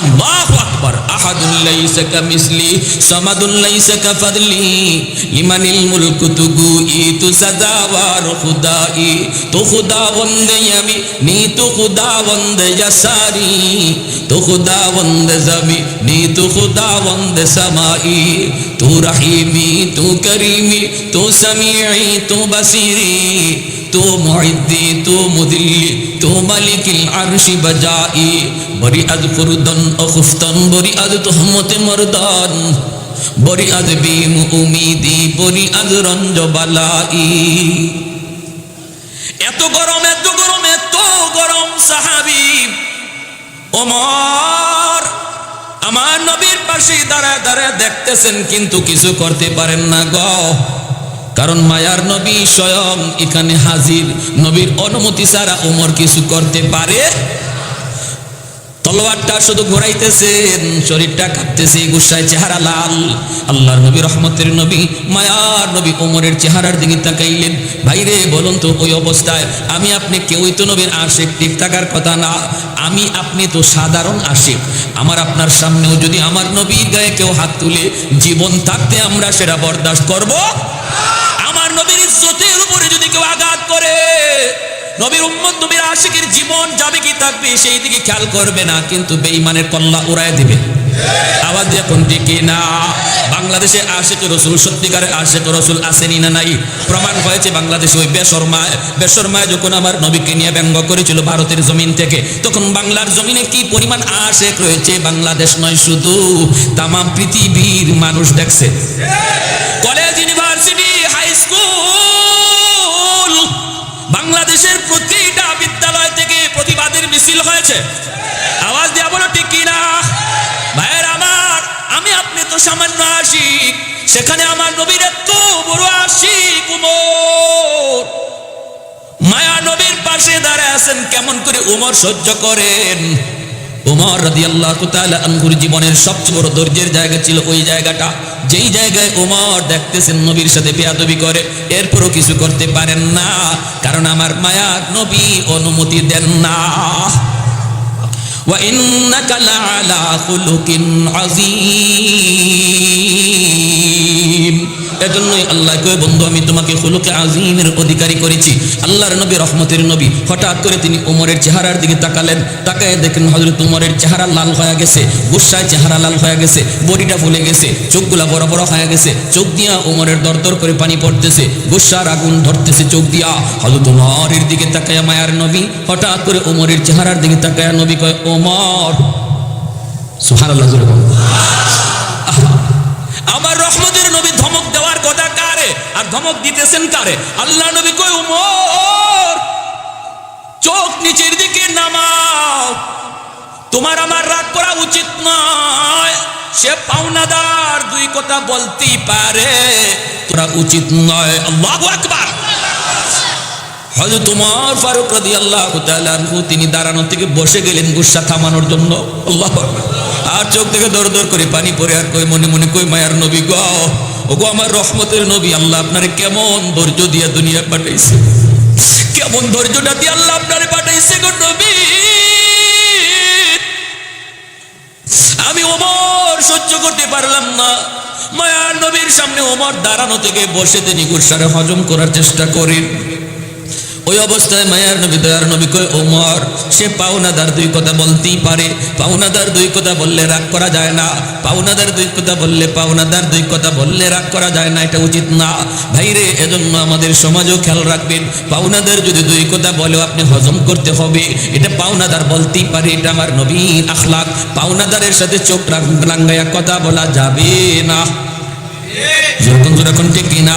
আল্লাহু আকবার। আহাদুন লাইসা কামিসলি সামাদুন লাইসা কাফাদলি লিমানিল মুলকু তুগুই তু সাদাওয়ার খুদাই তো খুদা বন্দে আমি নি তো খুদা বন্দে ইয়াসারি তো খুদা বন্দে জামি নি তো খুদা বন্দে সামাই তু রহিমি তু করিমি তু সামিঈ তু বাসিরি তু মুইদ্দি তু মুদিল্লি তু মালিকিল আরশি বাজাই বরি আজ ফুরদন অখুফতন বরি আজ তুহমতে মরদান বরি আজ বিম উমিদি বরি আজ রঞ্জ বালাই। এত গরম এত গরম এত গরম সাহাবী ওমর আমার নবীর পাশে দাঁড়ায় দাঁড়ায় দেখতেছেন, কিন্তু কিছু করতে পারেন না গো, কারণ মায়ার নবী স্বয়ং এখানে হাজির। নবীর অনুমতি ছাড়া ওমর কিছু করতে পারে? তলোয়ারটা শুধু ঘোরাইতেছেন, শরীরটা কাঁপতেছে, গুসায় চেহারা লাল। আল্লাহর নবী রহমতের নবী মায়ার নবী ওমরের চেহারার দিকে তাকাইলেন। ভাইরে বলুন তো ওই অবস্থায় আমি আপনি কেউই তো নবীর আশিক, ঠিক থাকার কথা না। আমি আপনি তো সাধারণ আশিক, আমার আপনার সামনেও যদি আমার নবীর গায়ে কেউ হাত তুলে জীবন থাকতে আমরা সেটা বরদাস্ত করব? আমার নবীর ইজ্জতের উপরে যদি কেউ আঘাত করে, নবীর উম্মত নবীর আশিকের জীবন যাবে কি থাকবে সেই দিকে খেয়াল করবে না, কিন্তু বেঈমানের কল্লা উড়ায় দিবে। আওয়াজ দিয়ে কোন দিকে না? বাংলাদেশে আশিক রাসূল, সত্যিকারের আশিক রাসূল আসেনি না নাই? প্রমাণ হয়েছে বাংলাদেশে ওই বেশরমায় যখন আমার নবীকে নিয়ে ব্যঙ্গ করেছিল ভারতের জমিন থেকে, তখন বাংলার জমিনে কি পরিমাণ আশিক রয়েছে বাংলাদেশ নয় শুধু তাম পৃথিবীর মানুষ দেখছে। কলেজ, ইউনিভার্সিটি, হাই স্কুল, বাংলাদেশের প্রতিটা বিদ্যালয় থেকে প্রতিবাদের মিছিল হয়েছে। আওয়াজ দিয়া বলো ঠিক কিনা? ভাইয়ের আমার, আমি আপনি তো সামান্য আশিক, সেখানে আমার নবীর এত বড় আশিক উমর মায়া নবীর পাশে দাঁড়ায় আছেন। কেমন করে উমর সহ্য করেন? ওমর রাদিয়াল্লাহু তাআলা আনহুর জীবনের সবচেয়ে বড় ধৈর্যের জায়গা ছিল ওই জায়গাটা, যেই জায়গায় ওমর দেখতেছেন নবীর সাথে বেয়াদবি করে, এরপরও কিছু করতে পারেন না, কারণ আমার মায়ার নবী অনুমতি দেন না। ওয়া ইন্নাকা লাআলা খুলুকিন আযীম। এজন্যই আল্লাহ কয়, বন্ধু আমি তোমাকে খুলুকে আযীমের অধিকারী করেছি। আল্লাহর নবী, রহমতের নবী, হঠাৎ করে তিনি ওমরের চেহারার দিকে তাকালেন, তাকায় দেখেন হযরত ওমরের চেহারা লাল হয়ে গেছে, গুসায় চেহারা লাল হয়ে গেছে, বডিটা ফুলে গেছে, চোখগুলা বড় বড় হয়ে গেছে, চোখ দিয়া ওমরের দরদর করে পানি পড়তেছে, গুসার আগুন ধরতেছে চোখ দিয়া। হযরত ওমরের দিকে তাকায় মায়ার নবী হঠাৎ করে ওমরের চেহারার দিকে তাকায় নবী কয়, ওমর। সুবহানাল্লাহ। আমার রহমতের নবী ধমক দেওয়ার কথা কারে, আর ধমক দিতেছেন কারে? আল্লাহ নবী কই, ওমর চোখ নিচের দিকে নামাও, তোমার আমার রাগ করা উচিত নয়, সে পাওনাদার, দুই কথা বলতেই পারে, তোরা উচিত নয়। আল্লাহু আকবার। হযরত ওমর ফারুক রাদিয়াল্লাহু তাআলা আনহু তিনি দাঁড়ানো থেকে বসে গেলেন গুসা থামানোর জন্য। আল্লাহু আকবার। আর চোখ থেকে দর দর করে পানি পড়ে, আর কই মনে মনে কই, মায়ার নবী গো, ওগো আমার রহমতের নবী, আল্লাহ আপনারে কেমন ধৈর্য দিয়া দুনিয়া পাঠাইছে, কেমন ধৈর্যটা দিয়ে আল্লাহ আপনারে পাঠাইছে গো নবী। আমি ওমর সহ্য করতে পারলাম না। মায়ার নবীর সামনে ওমর দাঁড়ানো থেকে বসে তিনি গুসারে হজম করার চেষ্টা করেন। ওই অবস্থায় মায়ার নবী, দয়ার নবী কয়, ওমর সে পাওনাদার, দুই কথা বলতেই পারে, পাওনাদার দুই কথা বললে রাগ করা যায় না, পাওনাদার দুই কথা বললে, পাওনাদার দুই কথা বললে রাগ করা যায় না, এটা উচিত না ভাইরে। এজন্য আমাদের সমাজও খেয়াল রাখবেন, পাওনাদার যদি দুই কথা বলেও আপনি হজম করতে হবে, এটা পাওনাদার বলতেই পারে, এটা আমার নবীর আখলাক। পাওনাদারের সাথে চোখ রাঙ্গাইয়া কথা বলা যাবে না। যখন ঠিক কিনা?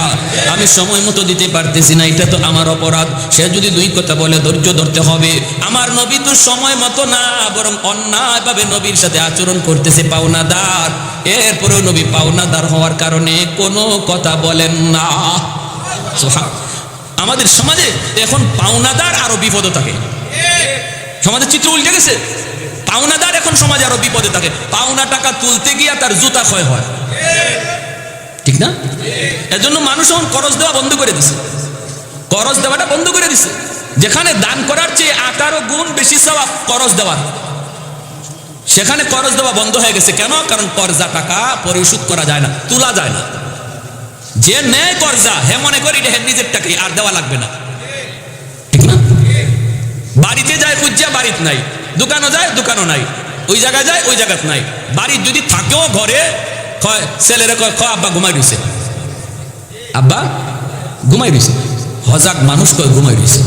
আমি সময় মতো দিতে পারতেছি না, এটা তো আমার অপরাধ। সে যদি দুই কথা বলে ধৈর্য ধরতে হবে। আমার নবী তো সময় মতো না, বরং অন্যায়ভাবে নবীর সাথে আচরণ করতেছে পাওনাদার, এরপরেও নবী পাওনাদার হওয়ার কারণে কোনো কথা বলেন না। আমাদের সমাজে এখন পাওনাদার আরো বিপদে থাকে, সমাজের চিত্র উল্টে গেছে। পাওনাদার এখন সমাজে আরো বিপদে থাকে, পাওনা টাকা তুলতে গিয়া তার জুতা ক্ষয় হয়, ঠিক না? এজন্য মানুষ এখন করজ দেওয়া বন্ধ করে দিছে, করজ দেওয়াটা বন্ধ করে দিছে। যেখানে দান করার চেয়ে 18 গুণ বেশি সওয়াব করজ দেওয়ার, সেখানে করজ দেওয়া বন্ধ হয়ে গেছে। কেন? কারণ কর্জা টাকা পরিশোধ করা যায় না, তোলা যায় না। যে নেয় কর্জা, হে মনে করি এটা নিজের টাকাই, আর দেওয়া লাগবে না, ঠিক না? বাড়িতে যায় খুঁজা, বাড়িতে নাই, দোকানও যায়, দোকানও নাই, ওই জায়গায় যায়, ওই জায়গায় নাই। বাড়ির যদি থাকেও ঘরে কয়, ছেলেরা কয়, আব্বা ঘুমাই রয়েছে, আব্বা ঘুমাই রয়েছে। হজাক মানুষ কয় ঘুমাই রয়েছে,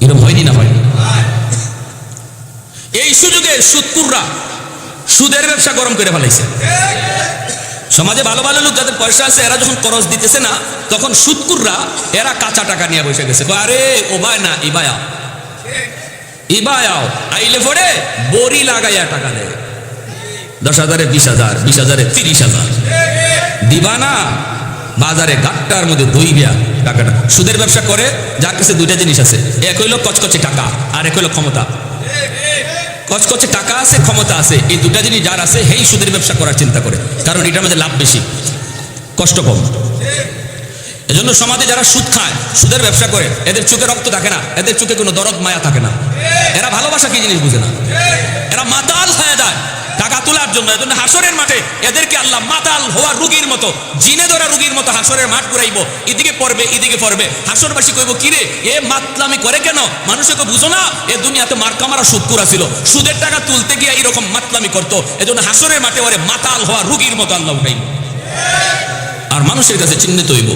এরকম হয়নি না? হয়নি। এই সুযোগে সুদকুররা সুদের ব্যবসা গরম করে ফেলাইছে। সমাজে ভালো ভালো লোক যাদের পয়সা আছে, এরা যখন করজ দিতেছে না, তখন সুদকুররা এরা কাঁচা টাকা নিয়ে বসে গেছে। আরে ও ভাই না, ইবায়া ইবায়াও আইলে পরে বড়ি লাগাইয়া টাকা দেয়, 10,000-এ 20,000, 20,000-এ 30,000 দিবা না, বাজারে গাট্টার মধ্যে দইবিয়া টাকাটা। সুদের ব্যবসা করে যার কাছে দুইটা জিনিস আছে, এক হইল কচকচে টাকা, আর এক হইল ক্ষমতা। কচকচে টাকা আছে, ক্ষমতা আছে, এই দুটা জিনিস যার আছে, সেই সুদের ব্যবসা করার চিন্তা করে, কারণ এটার মধ্যে লাভ বেশি, কষ্ট কম। এজন্য সমাজে যারা সুদ খায়, সুদের ব্যবসা করে, এদের চোখে রক্ত থাকে না, এদের চোখে কোনো দরদ মায়া থাকে না, এরা ভালোবাসা কি জিনিস বুঝে না, এরা মাতাল হয়ে যায় টাকা তোলার জন্য। এজন্য হাসরের মাঠে এদেরকে আল্লাহ মাতাল হওয়া রোগীর মতো, জিনে ধরা রোগীর মতো হাসরের মাঠ ঘুরাইব, এদিকে পড়বে, এদিকে পড়বে। হাসরবাসী কইব, কিরে এ মাতলামি করে কেন? মানুষকে বুঝো না, এ দুনিয়াতে মার্কা মারা সুদকুরা ছিল, সুদের টাকা তুলতে গিয়ে এরকম মাতলামি করতো। এজন্য হাসরের মাঠে ওরে মাতাল হওয়া রোগীর মতো আল্লাহ উঠাইব, আর মানুষের কাছে চিহ্নিত হইব।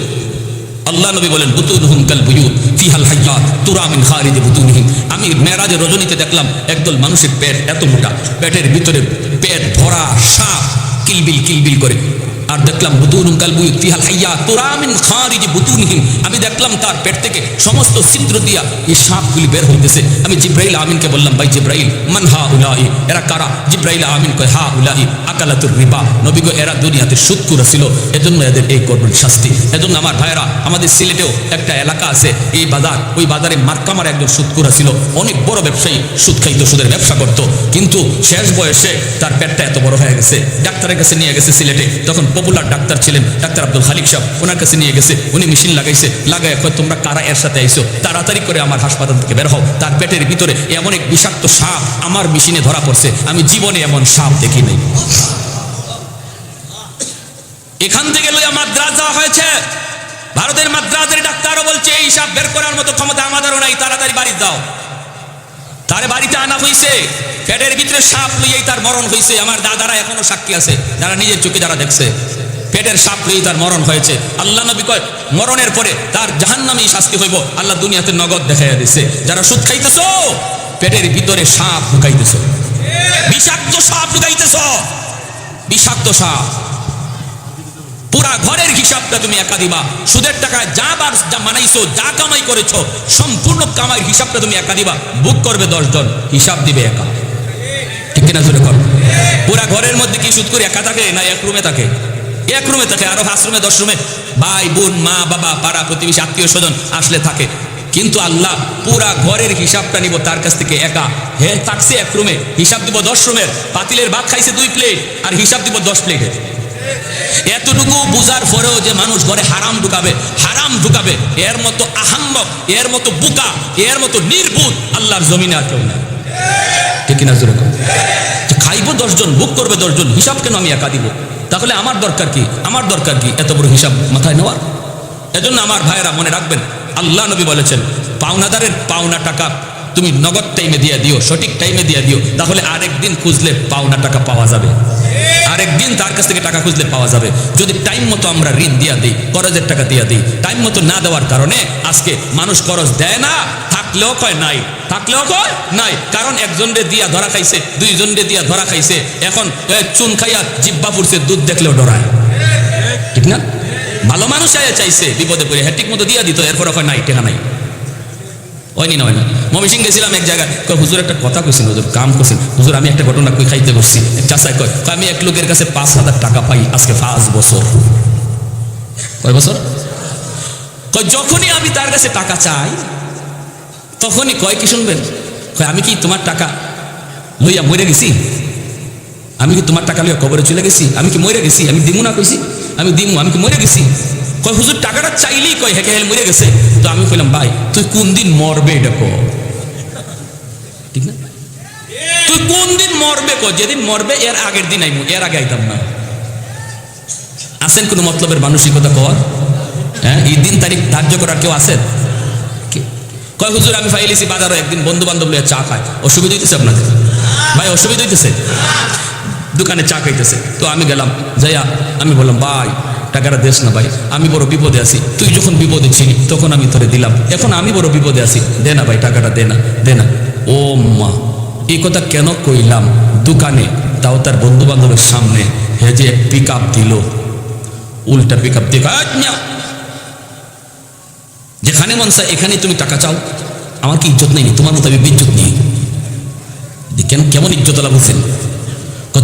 আল্লাহ নবী বলেন, বুতুনহুম কাল বুয়ুত ফিহাল হাইয়াত তুরা মিন খারিজি বুতুনহিম। আমি মেরাজের রজনীতে দেখলাম একদল মানুষের পেট এত মোটা, পেটের ভিতরে পেট ভরা সাপ কিলবিল কিলবিল করে। আর দেখলাম বুতুনুম কালবুয়ুত ফিহাল হাইয়াত তুরা মিন খারিজি বুতুনিহিম, আমি দেখলাম তার পেট থেকে সমস্ত ছিদ্র দিয়া এই সাপগুলি বের হইতেছে। আমি জিব্রাইল আমিনকে বললাম, ভাই জিব্রাইল মান হাউলাই, এরা কারা? জিব্রাইল আমিন কয় হাউলাই আকালাতুর রিবা, নবী গো এরা দুনিয়াতে সুদখোর ছিল, এজন্য এদের এই করবেন শাস্তি। এজন্য আমার ভাইরা, আমাদের সিলেটেও একটা এলাকা আছে এই বাজার, ওই বাজারে মার্কামার একজন সুদখোর ছিল, অনেক বড় ব্যবসায়ী, সুদ খাইতো, সুদের ব্যবসা করতো, কিন্তু শেষ বয়সে তার পেটটা এত বড় হয়ে গেছে, ডাক্তারের কাছে নিয়ে গেছে সিলেটে, তখন পপুলার ডাক্তার ছিলেন ডাক্তার আব্দুল খালিক সাহেব, ওনার কাছে নিয়ে গেছে, উনি মেশিন লাগাইছে, লাগায় কয় তোমরা কারা এর সাথে আইছো, তাড়াতাড়ি করে আমার হাসপাতাল থেকে বের হও, তার পেটের ভিতরে এমন এক বিষাক্ত সাপ আমার মেশিনে ধরা পড়ছে, আমি জীবনে এমন সাপ দেখি নাই। এখান থেকে লইয়া মাদ্রাজ যাওয়া হয়েছে, ভারতের মাদ্রাজের ডাক্তারও বলছে এই সাপ বের করার মতো ক্ষমতা আমাদেরও নাই, তাড়াতাড়ি বাড়ি যাও। তারে বাড়িতে আনা হয়েছে, পেটের ভিতরে সাপ লইয়াই তার মরণ হয়েছে। আমার দাদারা এখনো সাক্ষী আছে, যারা নিজের চোখে যারা দেখছে, পেটের সাপ লইয়াই তার মরণ হয়েছে। আল্লাহ নবী কয় মরণের পরে তার জাহান্নামী শাস্তি হইব, আল্লাহ দুনিয়াতে নগদ দেখাইয়া দিছে। যারা সুদ খাইতেছো, পেটের ভিতরে সাপ ঢুকাইতেছ, বিষাক্ত সাপ ঢুকাইতেছ, বিষাক্ত সাপ। পুরা ঘরের হিসাবটা তুমি একা দিবা, সুদের টাকায় যা মানাইছো, যা কামাই করেছো, সম্পূর্ণ কামাইয়ের হিসাবটা তুমি একা দিবা। বুক করবে 10 জন, হিসাব দিবে একা, ঠিক কিনা জোরে কর। পুরা ঘরের মধ্যে কি সুদ করে একা থাকে না এক রুমে থাকে? এক রুমে থাকে, আরো 5 রুমে 10 রুমে ভাই বোন মা বাবা পাড়া প্রতিবেশী আত্মীয় স্বজন আসলে থাকে, কিন্তু আল্লাহ পুরা ঘরের হিসাবটা নিব তার কাছ থেকে একা। হে থাকছে এক রুমে, হিসাব দিব 10 রুমের, পাতিলের ভাত খাইছে 2 প্লেট আর হিসাব দিব 10 প্লেটের। এতটুকু বুঝার পরেও যে মানুষ ঘরে হারাম ঢুকাবে, এর মতো আহাম্মক, এর মতো বুকা, এর মতো নির্বুধ আল্লাহর জমিনে আর কেউ নাই, ঠিক কিনা জোরে কর। খাইব 10 জন, বুক করবে 10 জন, হিসাব কেন আমি একা দিব? তাহলে আমার দরকার কি এত বড় হিসাব মাথায় নেওয়ার? এজন্য আমার ভাইয়েরা মনে রাখবেন, আল্লাহ নবী বলেছেন পাওনাদারের পাওনা টাকা তুমি নগদ টাইমে দিয়ে দিও, সঠিক টাইমে দিয়ে দিও, তাহলে আরেকদিন খুঁজলে পাওনা টাকা পাওয়া যাবে, আরেকদিন তার কাছ থেকে টাকা খুঁজলে পাওয়া যাবে। যদি টাইম মতো আমরা ঋণ দিয়া দিই, করজের টাকা দিয়া দিই, টাইম মতো না দেওয়ার কারণে আজকে মানুষ করজ দেয় না, থাকলেও কয় নাই, কারণ একজনরে দিয়া ধরা খাইছে, 2 জনরে দিয়া ধরা খাইছে, এখন চুন খাইয়া জিব্বা পুড়ছে, দুধ দেখলেও ডরায়, ঠিক না? ভালো মানুষ চাইছে বিপদে পড়ে, হ্যাঁ ঠিক মতো দিয়া দিত, এরপর কয় নাই, টেকা নাই, হয়নি না। ময়মনসিংহ গেছিলাম এক জায়গায়, কয় হুজুর একটা কথা কইছেন, হুজুর কাম করছেন, হুজুর আমি একটা ঘটনা কই খাইতে বসছি, চাচাই কয় আমি এক লোকের কাছে 5,000 টাকা পাই আজকে 5 বছর। কয় বছর? কয় যখনই আমি তার কাছে টাকা চাই তখনই কয় কি শুনবেন, কয় আমি কি তোমার টাকা লইয়া মরে গেছি? আমি কি তোমার টাকা লইয়া কবরে চলে গেছি? আমি কি মরে গেছি? আমি দিমু না কইছি, আমি দিমু, আমি কি মরে গেছি? কয় হুজুর টাকাটা চাইলেই কয় হেকে হেল মরে গেছে। তো আমি কইলাম ভাই তুই কোন দিন মরবে এটা কো, ঠিক না? তুই কোন দিন মরবে কো, যেদিন মরবে এর আগের দিন আইমু, এর আগে আইতাম না। আছেন কোন মতলবের মানসিকতা কর? হ্যাঁ, এই দিন তারিখ ধার্য করার কেউ আছেন? কয় হুজুর আমি ফাইলিছি বাজারও একদিন বন্ধু বান্ধব লইয়া চা খায়, অসুবিধা হইতেছে আপনাদের? ভাই অসুবিধা হইতেছে? দোকানে চা খাইতেছে, তো আমি গেলাম, যাইয়া আমি বললাম ভাই টাকাটা দেশ না ভাই, আমি বড় বিপদে আছি, তুই যখন বিপদে ছিলি তখন আমি তোরে দিলাম, এখন আমি বড় বিপদে আছি, দে না ভাই টাকাটা, দে না। ও মা, এই কথা কেন কইলাম? দোকানে, তাও তার বন্ধু বান্ধবের সামনে, হে যে পিক আপ দিল, উল্টা পিক আপ দিয়ে যেখানে মন চায় এখানে তুমি টাকা চাও, আমার কি ইজ্জত নেই? তোমার মতো আমি বেইজ্জত নিই? কেমন ইজ্জত আলা বলছেন?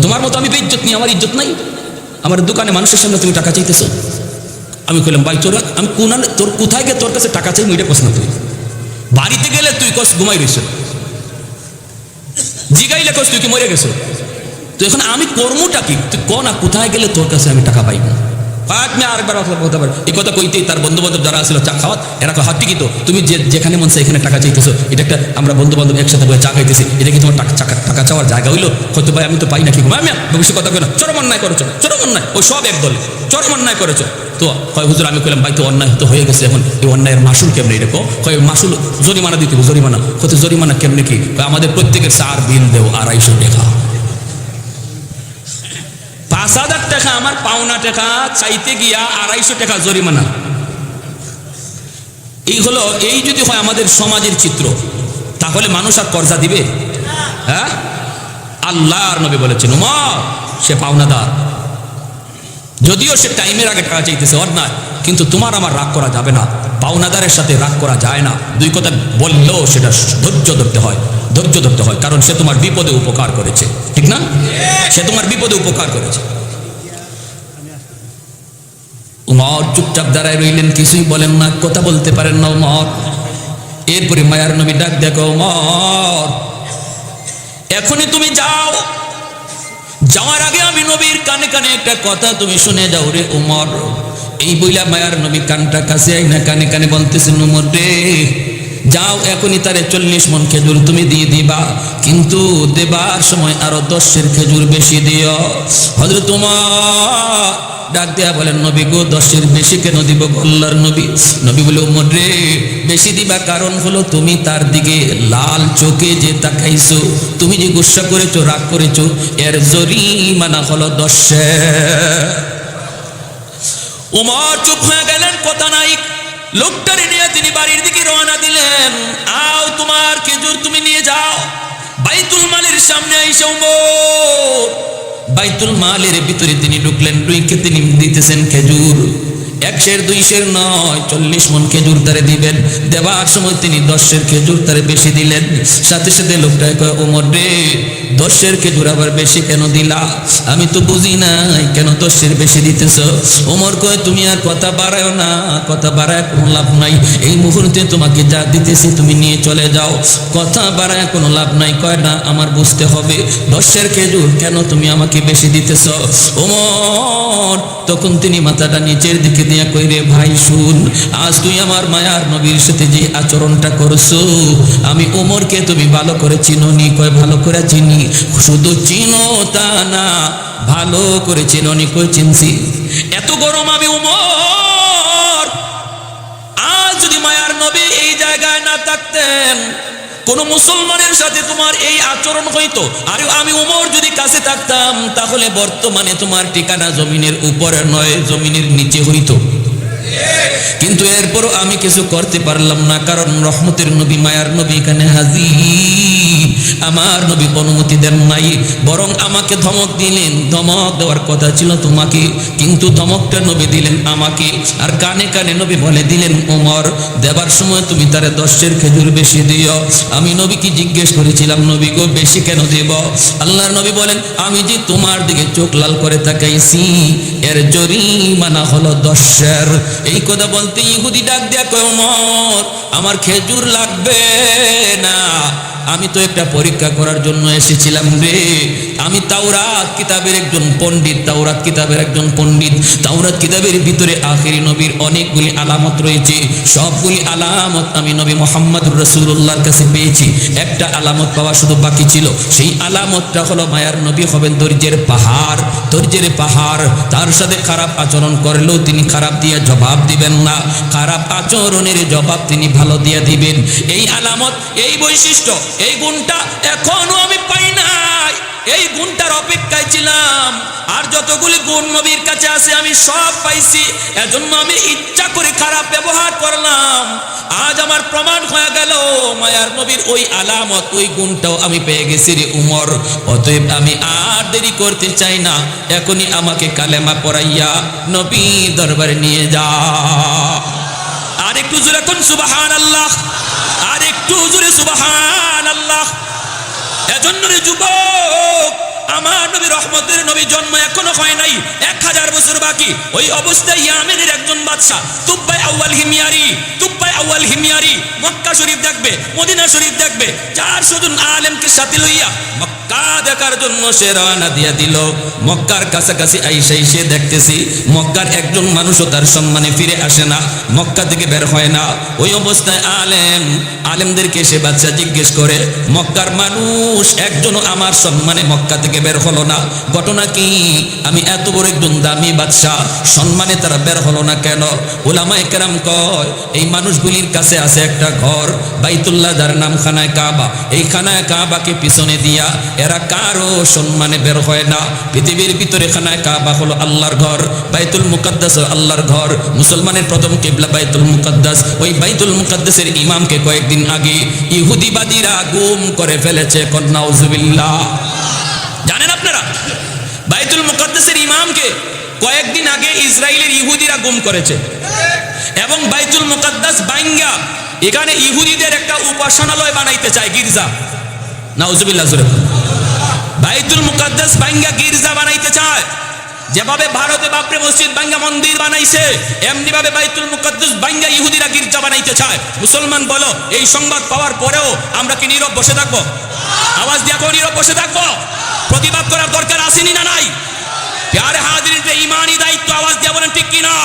তোমার মতো আমি বেইজ্জত নিই, আমার ইজ্জত নাই? আমার দোকানে মানুষের সামনে তুমি টাকা চাইতেছো? আমি কইলাম ভাই আমি তোর কোথায় গিয়ে তোর কাছে টাকা চাই এটা প্রশ্ন, তুই বাড়িতে গেলে তুই কস ঘুমাই রইছ, জিগাইলে কস তুই কি মরে গেছো, তো এখন আমি কর্মটা কি? তুই ক না কোথায় গেলে তোর কাছে আমি টাকা পাইব? আরেকবার কথা পারে এই কথা কইতেই তার বন্ধু বান্ধব যারা আসছিল চা খাওয়াত, এরা হাত ঠিকই তো, তুমি যেখানে মন চাই এখানে টাকা চাইতেছো, এটা একটা আমরা বন্ধু বান্ধব একসাথে বলে চা খাইতেছি, এটা কি তোমার টাকা চাওয়ার জায়গা হইলো? হয়তো ভাই আমি তো পাই না, কি আমি ভবিষ্যৎ কথা কই না, চরম অন্যায় করেছো, চরম অন্যায়, ওই সব এক দলে চরম অন্যায় করেছো। তো হয় হুজুর আমি কইলাম ভাই তো অন্যায় তো হয়ে গেছে, এখন এই অন্যায়ের মাসুল কেমনে? এটা কয় মাসুল জরিমানা দিতে হবে, জরিমানা কত? জরিমানা কেমনে কি? আমাদের প্রত্যেকের 4 বিল দেও 250 টাকা। 5,000 টাকা আমার পাওনা টাকা চাইতে গিয়া 250 টাকা জরিমানা। এই যদি হয় আমাদের সমাজের চিত্র, তাহলে মানুষ আর কর্জা দিবে? হ্যাঁ, আল্লাহর নবী বলেছেন উমর সে পাওনাদার, যদিও সে টাইমের আগে টাকা চাইতেছে অন্যায়, কিন্তু তোমার আমার রাগ করা যাবে না, পাওনাদারের সাথে রাগ করা যায় না। দুই কথা বললেও সেটা ধৈর্য ধরতে হয়, ধৈর্য ধরতে হয়, কারণ সে তোমার বিপদে উপকার করেছে, ঠিক না? সে তোমার বিপদে উপকার করেছে। উমর চুপচাপ দাঁড়ায় রইলেন, কিছুই বলেন না, কথা বলতে পারেন না উমর। এরপরে মায়ার নবী ডাক দেখো, উমর এখনই তুমি যাও, যাওয়ার আগে আমি নবীর কানে কানে একটা কথা তুমি শুনে যাও রে উমর। এই বইলা মায়ার নবী কানটা কাছে আইনা কানে কানে বলতেছেন, উমর রে যাও, এখনই তারে 40 মণ খেজুর তুমি দিয়ে দিবা, কিন্তু দেবার সময় আরো 10 খেজুর বেশি দিও। হযরত উমর ডাক দেয়া বলেন, নবী গো 10 বেশি কেন দিব আল্লাহর নবী? নবী বলে, উমর রে বেশি দিবা কারণ হলো তুমি তার দিকে লাল চোখে যে তাকাইছো, তুমি যে গুসা করেছো, রাগ করেছো, এর জরিমানা হলো 10। উমর চুপ হয়ে গেলেন, কথা নাই। লোকটারে নিয়ে তিনি বাড়ির দিকে রওনা দিলেন। আও তোমার খেজুর তুমি নিয়ে যাও। বাইতুল মালের সামনে এসে উমর বাইতুল মালের ভিতরে তিনি ঢুকলেন, ঢুকে তিনি দিতেছেন খেজুর। 100 200 নয়, 40 মণ খেজুর তারে দিবেন। দেওয়ার সময় তিনি 10 খেজুর তারে বেশি দিলেন। সাথে সাথে লোকটা কয়, ওমর রে 10 খেজুর আবার বেশি কেন দিলা? আমি তো বুঝি নাই কেন 10 বেশি দিতেছ। ওমর কয়, তুমি আর কথা বাড়ায় না, কথা বাড়ায় কোনো লাভ নাই, এই মুহূর্তে তোমাকে যা দিতেছি তুমি নিয়ে চলে যাও, কথা বাড়ায় কোনো লাভ নাই। কয় না, আমার বুঝতে হবে 10 খেজুর কেন তুমি আমাকে বেশি দিতেছ। ওমর তখন তিনি মাথাটা নিচের দিকে দিয়া কই, রে ভাই শুন, আজ তুই আমার মায়ার নবীর সাথে যে আচরণটা করছো, আমি ওমরকে তুমি ভালো করে চিনোনি? কয়, ভালো করে চিনি। শুধু চিনো তা না, ভালো করে চিনোনি? কই, চিনছি। এত গরম আমি ওমর। আজ যদি মায়ার নবী এই জায়গায় না থাকতেন, কোন মুসলমানের সাথে তোমার এই আচরণ হইতো, আর আমি ওমর যদি কাছে থাকতাম, তাহলে বর্তমানে তোমার ঠিকানা জমিনের উপরে নয়, জমিনের নিচে হইতো। কিন্তু এরপরও আমি কিছু করতে পারলাম না, কারণ রহমতের নবী মায়ার নবী এখানে হাজির। আমার নবী অনুমতি দেন নাই, বরং আমাকে ধমক দিলেন। ধমক দেওয়ার কথা ছিল তোমাকে, কিন্তু ধমকটা নবী দিলেন আমাকে। আর কানে কানে নবী বলে দিলেন, ওমর দেবার সময় তুমি তারে 10 খেজুর বেশি দিও। আমি নবীকে জিজ্ঞেস করেছিলাম, নবী গো বেশি কেন দেব? আল্লাহর নবী বলেন, আমি যে তোমার দিকে চোখ লাল করে তাকাইছি, এর জরিমানা হলো 10। এই কথা বলতে ইহুদি ডাক দেয়া কয়, ওমর আমার খেজুর লাগবে না, আমি তো একটা পরীক্ষা করার জন্য এসেছিলাম রে। আমি তাওরাত কিতাবের একজন পণ্ডিত, তাওরাত কিতাবের একজন পণ্ডিত। তাওরাত কিতাবের ভিতরে আখিরি নবীর অনেকগুলি আলামত রয়েছে, সবগুলি আলামত আমি নবী মুহাম্মদুর রাসূলুল্লাহর কাছে পেয়েছি। একটা আলামত পাওয়া শুধু বাকি ছিল, সেই আলামতটা হলো মায়ার নবী হবেন ধৈর্যের পাহাড়, ধৈর্যের পাহাড়। তার সাথে খারাপ আচরণ করলেও তিনি খারাপ দিয়ে জবাব দিবেন না, খারাপ আচরণের জবাব তিনি ভালো দিয়ে দিবেন। এই আলামত, এই বৈশিষ্ট্য, এই গুণটা এখনো আমি পাই নাই। এই গুণটার অপেক্ষায় ছিলাম। আর যতগুলি গুণ নবীর কাছে আছে আমি সব পাইছি, এজন্য আমি ইচ্ছা করে খারাপ ব্যবহার করলাম। আজ আমার প্রমাণ হয়ে গেল মায়ার নবীর ওই আলামত, ওই গুণটাও আমি পেয়ে গেছি রে উমর। অতএব আমি আর দেরি করতে চাই না, এখনই আমাকে কালেমা পড়াইয়া নবীর দরবারে নিয়ে যা। আর একটু জোরে কোন সুবহানাল্লাহ, আর একটু জোরে সুবহানাল্লাহ। এজন্য রে যুবক, আমার নবী রহমতের নবী জন্ম এখনো হয় নাই, 1000 বছর বাকি। ওই অবস্থায় ইয়ামেনের একজন বাদশা তুব্বাই আউয়াল হিময়ারি, তুব্বাই আউয়াল হিময়ারি মক্কা শরীফ দেখবে, মদিনা শরীফ দেখবে, 400 জন আলেমকে সাথে লইয়া মক্কা দেখার জন্য সে রওনা দিয়া দিল। মক্কার কাছাকাছি আইসা সে দেখতেছি মক্কার একজন মানুষও তার সম্মানে ফিরে আসে না, মক্কা থেকে বের হয় না। ওই অবস্থায় আলেমদেরকে সে বাদশা জিজ্ঞেস করে, মক্কার মানুষ একজনও আমার সম্মানে মক্কা থেকে বের হলো না, ঘটনা কি? আমি এত বড় একজন দামি বাদশা, সম্মানে তারা বের হলো না কেন? উলামায়ে কেরাম কয়, এই মানুষগুলির কাছে আছে একটা ঘর বাইতুল্লাহ, যার নাম খানায় কাবা। এই খানায় কাবাকে পিছনে দিয়া এরা কারো সম্মানে বের হয় না। পৃথিবীর ভিতরে খানায় কাবা হলো আল্লাহর ঘর, বাইতুল মুকাদ্দাস আল্লাহর ঘর, মুসলমানের প্রথম কিবলা বাইতুল মুকাদ্দাস। ওই বাইতুল মুকাদ্দাসের ইমামকে কয়েকদিন আগে ইহুদিবাদীরা গুম করে ফেলেছে। নাউজুবিল্লাহ। জানেন আপনারা বাইতুল মুকাদ্দাসের ইমামকে কয়েকদিন আগে ইসরায়েলের ইহুদিরা গুম করেছে এবং বাইতুল মুকাদ্দাস বাইঙ্গা এখানে ইহুদিদের একটা উপাসনালয় বানাইতে চায়, গির্জা। নাউজুবিল্লাহ। বাইতুল মুকাদ্দাস বাইঙ্গা গির্জা বানাইতে চায়। যেভাবে ভারতে বাবরি মসজিদ বাইঙ্গা মন্দির বানাইছে, এমনি ভাবে বাইতুল মুকাদ্দাস বাইঙ্গা ইহুদিরা গির্জা বানাইতে চায়। মুসলমান বলো, এই সংবাদ পাওয়ার পরেও আমরা কি নীরব বসে থাকবো? আওয়াজ দিয়ে কেউ নীরব বসে থাকবো? প্রতিবাদ করার দরকার আসেনি না নাই? প্যারে হাজির ইমানি দায়িত্ব, আওয়াজ দিয়ে বলেন ঠিক কিনা?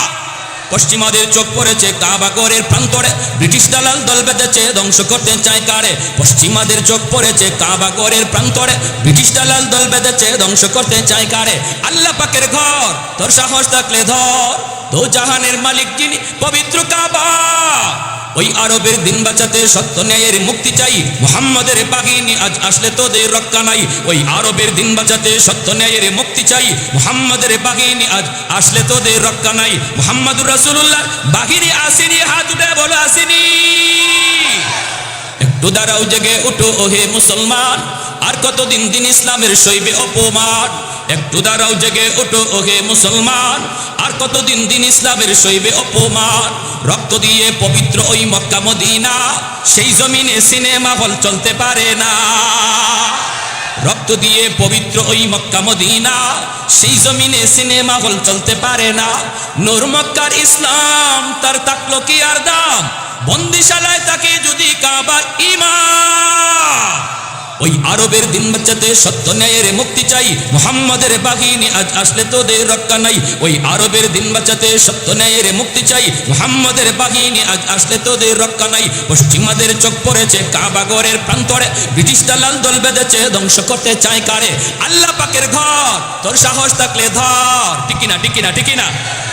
পশ্চিমাদের চোখ পড়েছে কাবা ঘরের প্রান্তরে, ব্রিটিশ দালাল দল বেঁধেছে ধ্বংস করতে চায় কারে। পশ্চিমাদের চোখ পড়েছে কাবা ঘরের প্রান্তরে, ব্রিটিশ দালাল দল বেঁধেছে ধ্বংস করতে চায় কারে। আল্লাহ পাকের ঘর, তোর সাহস থাকলে ধর, দো জাহানের মালিক যিনি পবিত্র কাবা। ওই আরবের দিন বাঁচাতে সত্য ন্যায়ের মুক্তি চাই, মুহাম্মাদের বাহিনী আজ আসলে তোদের রক্ষা নাই। ওই আরবের দিন বাঁচাতে সত্য ন্যায়ের মুক্তি চাই, মুহাম্মাদের বাহিনী আজ আসলে তোদের রক্ষা নাই। মুহাম্মাদুর রাসূলুল্লাহ বাহিনী আসেনি, হাত উঠে বলো আসেনি। একটু দাঁড়াও, জেগে উঠো ওহে মুসলমান, আর কতদিন দিন ইসলামের সইবে অপমান। একটু দাঁড়াও, জেগে ওঠো ওহে মুসলমান, আর কতদিন দিন ইসলামের সইবে অপমান। রক্ত দিয়ে পবিত্র ওই মক্কা মদিনা, সেই জমিনে সিনেমা হল চলতে পারে না। রক্ত দিয়ে পবিত্র ওই মক্কা মদিনা, সেই জমিনে সিনেমা হল চলতে পারে না। নূর মক্কার ইসলাম, তার থাকলো কি আর দাম, বন্দিশালায় তাকে যদি কাবার ইমাম। ওই আরবের দিন বাঁচাতে সত্য ন্যায়ের মুক্তি চাই, মুহাম্মাদের বাহিনী আজ আসলে তোদের রক্ষা নাই। ওই আরবের দিন বাঁচাতে সত্য ন্যায়ের মুক্তি চাই, মুহাম্মাদের বাহিনী আজ আসলে তোদের রক্ষা নাই। পশ্চিমাদের চোখ পড়েছে কাবা ঘরের প্রান্তরে, ব্রিটিশ দালাল দল বেঁধেছে ধ্বংস করতে চায় কারে। আল্লাহ পাকের ঘর, তোর সাহস থাকলে ধর, ঠিক না ঠিক না ঠিক না?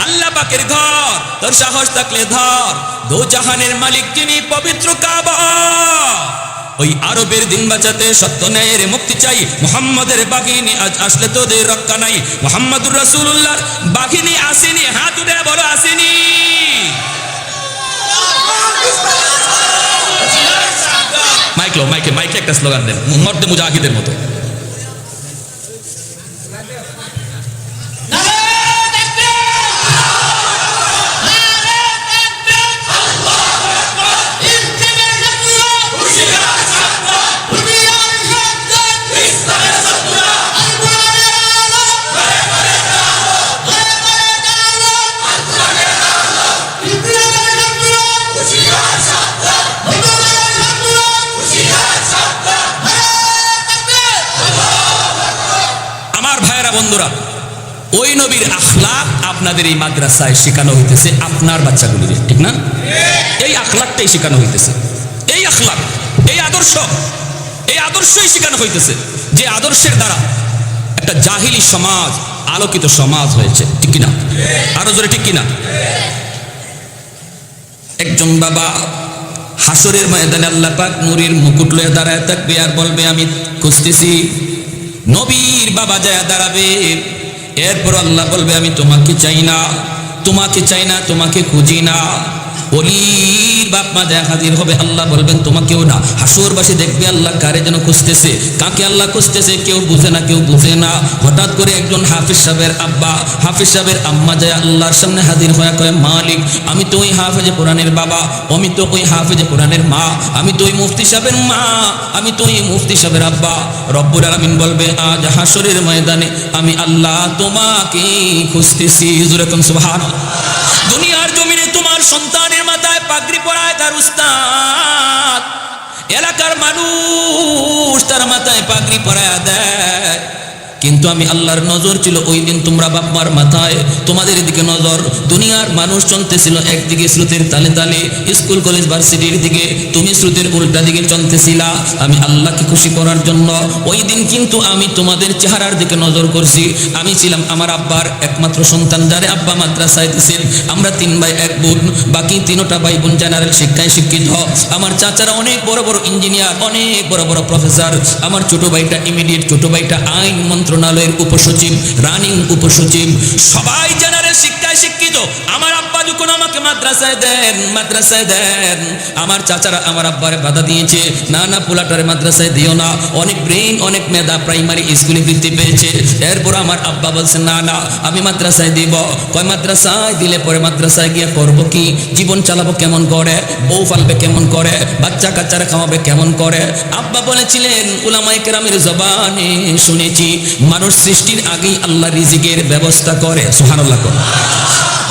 আল্লাহ পাকের ঘর, তোর সাহস থাকলে ধর, দো জাহানের মালিক যিনি পবিত্র কাবা। ওই আরবের দিন বাঁচাতে সত্য ন্যায়ের মুক্তি চাই, মুহাম্মাদের বাহিনী আজ আসলে তোদের রক্ষা নাই। মুহাম্মাদুর রাসূলুল্লাহর বাহিনী আসেনি, হাত উঠে বলো আসেনি। মাইকে একটা স্লোগান দেন, মর্দে মুজাহিদের মতো। বন্ধুরা, ওই নবীর আখলাক আপনাদের এই মাদ্রাসায় শেখানো হইতেছে, আপনার বাচ্চাগুলির, ঠিক না? এই আখলাকটাই শেখানো হইতেছে, এই আখলাক, এই আদর্শই শেখানো হইতেছে, যে আদর্শের দ্বারা একটা জাহিলি সমাজ আলোকিত সমাজ হয়েছে, ঠিক কিনা? আরো জোরে ঠিক কিনা? একজন বাবা হাসরের ময়দানে আল্লাহ পাক নূরের মুকুট লয়ে দাঁড়ায় থাকবে আর বলবে, আমি খুঁজতেছি। নবীর বাবা যায় দাঁড়াবে, এরপর আল্লাহ বলবে, আমি তোমাকে চাই না, তোমাকে চাই না, তোমাকে খুঁজি না। ওলির বাপ মা যায় হাজির হবে, আল্লাহ বলবেন তোমাকেও না। হাসরবাসী দেখবে আল্লাহ কারে যেন খুঁজতেছে, কাকে আল্লাহ খুঁজতেছে কেউ বুঝে না, কেউ বুঝে না। হঠাৎ করে একজন হাফিজ সাহেবের আব্বা, হাফিজ সাহেবের আম্মা যায় আল্লাহর সামনে হাজির হয়ে কয়, মালিক আমি তো ওই হাফেজে কোরআনের বাবা, আমি তো ওই হাফেজে কোরআনের মা, আমি তো ওই মুফতি সাহেবের মা, আমি তো ওই মুফতি সাহেবের আব্বা। রব্বুল আলামিন বলবে, আজ হাসরের ময়দানে আমি আল্লাহ তোমাকে খুঁজতেছি। যেরকম সুবহানাল্লাহ। দুনিয়ার জমিনে তোমার সন্তানের মাথায় পাগড়ি পরায় তার উস্তাদ, এলাকার মানুষ তার মাথায় পাগড়ি পরায় দেয়, কিন্তু আমি আল্লাহর নজর ছিল ওই দিন তোমরা বাপ মার মাথায়, তোমাদের দিকে নজর। দুনিয়ার মানুষ চলতেছিল একদিকে স্রোতের তালে তালে, স্কুল কলেজ ভার্সিটির দিকে, তুমি স্রোতের উল্টা দিকে চলতেছিলা। আমি আল্লাহকে খুশি করার জন্য ওই দিন কিন্তু আমি তোমাদের চেহারার দিকে নজর করছি। আমি ছিলাম আমার আব্বার একমাত্র সন্তান, যারে আব্বা মাদ্রাসায় দিয়েছেন। আমরা 3 ভাই 1 বোন, বাকি 3টা ভাই বোন জেনারেল শিক্ষায় শিক্ষিত। আমার চাচারা অনেক বড় বড় ইঞ্জিনিয়ার, অনেক বড় বড় প্রফেসর। আমার ছোট ভাইটা ইমিডিয়েট, ছোট ভাইটা আইন মন্ত্রণালয়ের উপসচিব, রানিং উপসচিব, সবাই জেনারেল শিক্ষায় শিক্ষিত। আমার আব্বা যখন আমাকে মাদ্রাসায় দেন, মাদ্রাসায় দেন। আমার চাচারা আমার আব্বারে বাধা দিয়েছে, না না পোলাটারে মাদ্রাসায় দিও না, অনেক ব্রেন অনেক মেধা, প্রাইমারি স্কুলে বৃত্তি পেয়েছে। এরপর আমার আব্বা বলছে না না আমি মাদ্রাসায় দিব। কয় মাদ্রাসায় দিলে পরে মাদ্রাসায় গিয়ে করবো কি, জীবন চালাবো কেমন করে, বউ ফালবে কেমন করে, বাচ্চা কাচ্চারা খাওয়াবে কেমন করে। আব্বা বলেছিলেন উলামায়ে কেরামের জবানে শুনেছি মানুষ সৃষ্টির আগেই আল্লাহ রিজিকের ব্যবস্থা করে। সুবহানাল্লাহ।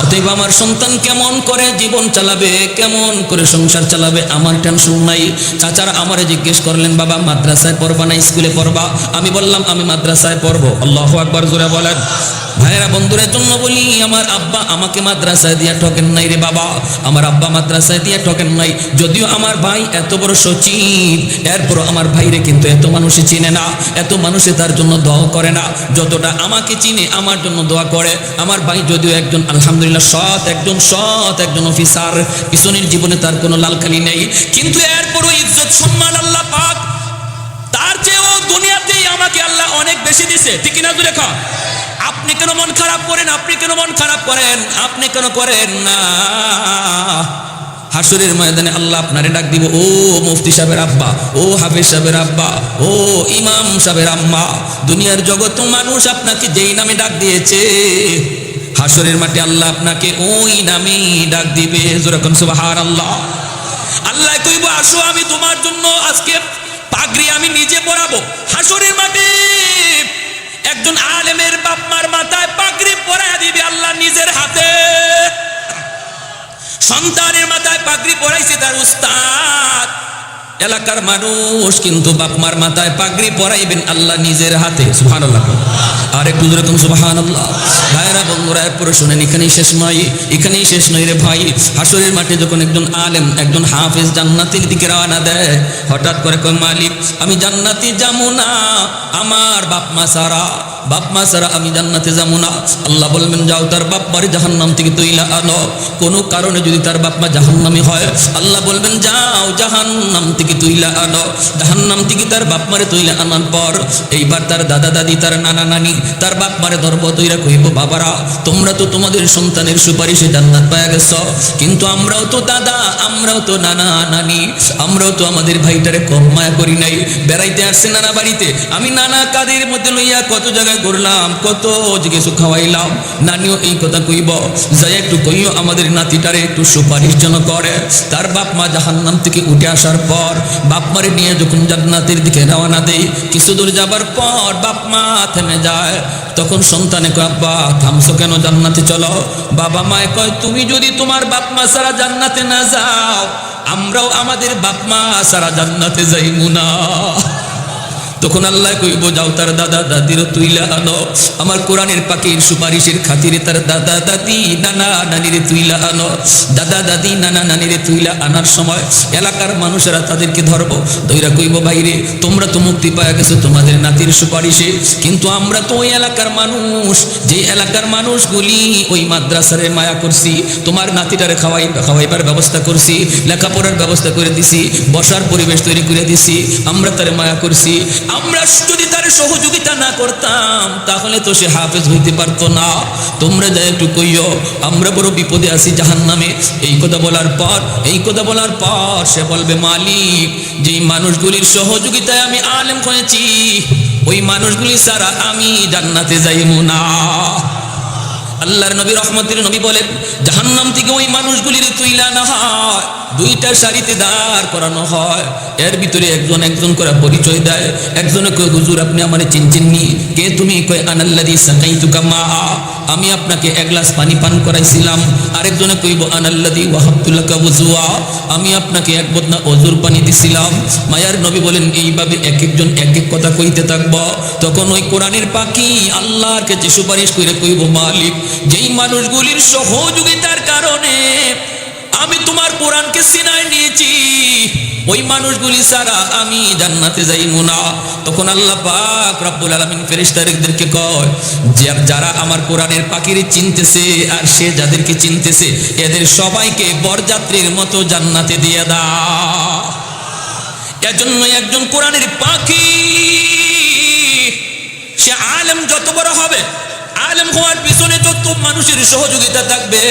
অতএব আমার সন্তান কেমন করে জীবন চালাবে, কেমন করে সংসার চালাবে আমার টেনশন নাই। চাচারা আমারে জিজ্ঞেস করলেন বাবা মাদ্রাসায় পড়বা না স্কুলে পড়বা? আমি বললাম আমি মাদ্রাসায় পড়বো। আল্লাহু আকবার জোরে বলেন। ভাইয়েরা বন্ধুদের জন্য বলি, আমার আব্বা আমাকে মাদ্রাসায় দিয়া ঠকেন নাই রে বাবা, আমার আব্বা মাদ্রাসায় দিয়া ঠকেন নাই। যদিও আমার ভাই এত বড় সচিব, এরপরও আমার ভাইরে কিন্তু এত মানুষে চিনে না, এত মানুষে তার জন্য দোয়া করে না যতটা আমাকে চিনে আমার জন্য দোয়া করে। আমার ভাই যদিও একজন আলহামদুলিল্লাহ সৎ একজন অফিসার, পিছনের জীবনে তার কোনো লালকালি নেই, কিন্তু এরপরও ইজ্জত সম্মান আল্লাহ পাক তার চেয়েও দুনিয়াতেই আমাকে আল্লাহ অনেক বেশি দিছে। ঠিক কিনা জুড়ে খা। আপনি কেন মন খারাপ করেন? আপনি কেন মন খারাপ করেন? আপনি কেন করেন না? হাসরের ময়দানে আল্লাহ আপনারে ডাক দিব, ও মুফতি সাহেবের আব্বা, ও হাফেজ সাহেবের আব্বা, ও ইমাম সাহেবের আম্মা। দুনিয়ার জগৎ মানুষ আপনাকে যেই নামে ডাক দিয়েছে, হাসরের মাঠে আল্লাহ আপনাকে ওই নামেই ডাক দিবে। যেরকম সুবহানাল্লাহ। আল্লাহ কইব আসো আমি তোমার জন্য আজকে পাগড়ি আমি নিজে পরাবো। হাসরের মাঠে একজন আলেমের বাপ মার মাথায় পাগড়ি পরায় দিবে আল্লাহ নিজের হাতে। সন্তানের মাথায় পাগড়ি পরাইছে তার উস্তাদ, এলাকার মানুষ, কিন্তু বাপ মার মাথায় পাগড়ি পরাইবেন আল্লাহ নিজের হাতে। সুবহানাল্লাহ। আর একটু যেরকম সুবহানাল্লাহ। ভাইরা বন্ধুরা এরপরে শুনেন, এখানেই শেষ নয়, এখানেই শেষ নয় রে ভাই। হাসরের মাঠে যখন একজন আলেম একজন হাফেজ জান্নাতের দিকে রওনা দেয়, হঠাৎ করে কয় মালিক আমি জান্নাতে যাবো না, আমার বাপ মা সারা আমি জান্নাতে যাবো না। আল্লাহ বলবেন যাও তার বাপ মারে জাহান্নাম থেকে তুইলা আনো। কোনো কারণে যদি তার বাপ মা জাহান্নামী হয়, আল্লাহ বলবেন যাও জাহান্নাম থেকে তুইলা আনো। জাহান্নাম থেকে তার বাপ মারে তুইলা আনার পর এইবার তার দাদা দাদি তার নানা নানি তার বাপ মারে ধরব, তুইরা কইব বাবারা তোমরা তো তোমাদের সন্তানের সুপারিশে জান্নাত পাওয়া গেছ, কিন্তু আমরাও তো দাদা, আমরাও তো নানা নানি, আমরাও তো আমাদের ভাইটারে কম মায়া করি নাই। বেড়াইতে আসছে নানা বাড়িতে, আমি নানা কাদের মধ্যে লইয়া কত জায়গায় করলাম, কত কিছু খাওয়াইলাম। নানিও এই কথা কইব, যাই একটু কইও আমাদের নাতিটারে একটু সুপারিশ যেন করে। তার বাপ মা জাহান্নাম থেকে উঠে আসার পর বাপ মারে নিয়ে যখন জান্নাতের দিকে রওনা দেয়, কিছু দূর যাবার পর বাপ মা থেমে যায়। তখন সন্তানে কয় আব্বা থামছো কেন, জান্নাতে চলো। বাবা মায় কয় তুমি যদি তোমার বাপ মা ছাড়া জান্নাতে না যাও, আমরাও আমাদের বাপ মা ছাড়া জান্নাতে যাইবো না। তখন আল্লাহ কইব যাও তার দাদা দাদিরও তুইলা আনো, আমার কোরআনের পাখির সুপারিশের খাতিরে তার দাদা দাদি নানা নানিরে তুইলা আনো। দাদা দাদি নানা নানিরে তুইলা আনার সময় এলাকার মানুষেরা তাদেরকে ধরবো, দইরা কইব বাইরে তোমরা তো মুক্তি পাওয়া গেছো তোমাদের নাতির সুপারিশে, কিন্তু আমরা তো ওই এলাকার মানুষ, যে এলাকার মানুষগুলি ওই মাদ্রাসারে মায়া করছি, তোমার নাতিটারে খাওয়াইবার ব্যবস্থা করছি, লেখাপড়ার ব্যবস্থা করে দিছি, বসার পরিবেশ তৈরি করে দিছি, আমরা তারে মায়া করছি। আমরা যদি তার সহযোগিতা না করতাম তাহলে তো সে হাফেজ হইতে পারতো না। তোমরা যা একটু কইও আমরা বড় বিপদে আছি জাহান্নামে। এই কথা বলার পর সে বলবে মালিক যেই মানুষগুলির সহযোগিতায় আমি আলেম হয়েছি, ওই মানুষগুলি ছাড়া আমি জান্নাতে যাইবো না। আল্লাহর নবী রহমতের নবী বলেন জাহান্নাম থেকে ওই মানুষগুলির তুইলা না হয়, দুইটা সারিতে দাঁড় করানো হয়, এর ভিতরে একজন করে পরিচয় দেয়। একজনে কয় হুজুর আপনি আমারে চিনছেননি, কে তুমি? কয় আনাল্লাযী সাকাইতুকা মা, আমি আপনাকে এক গ্লাস পানি পান করাইছিলাম। আরেকজনে কইব আনাল্লাযী ওয়াহাবতু লাকা ওযুয়া, আমি আপনাকে এক বদনা ওযুর পানি দিছিলাম। মায়ার নবী বলেন এইভাবে এক একজন এক এক কথা কইতে থাকব। তখন ওই কোরআনের পাখি আল্লাহর কাছে সুপারিশ করে কইব মালিক যেই মানুষগুলির সহযোগিতার কারণে আমি তোমার কোরআনকে সিনায় নিয়েছি, ওই মানুষগুলি ছাড়া আমি জান্নাতে যাইবো না। তখন আল্লাহ পাক রব্বুল আলামিন ফেরেশতাদেরকে কয় যারা আমার কোরআনের পাখিরে চিনতেছে আর সে যাদেরকে চিনতেছে এদের সবাইকে বরযাত্রীর মতো জান্নাতে দিয়ে দাও। এজন্য একজন কোরআনের পাখি সে আলেম যত বড় হবে, আলেম হওয়ার পিছনে যত মানুষের সহযোগিতা থাকবে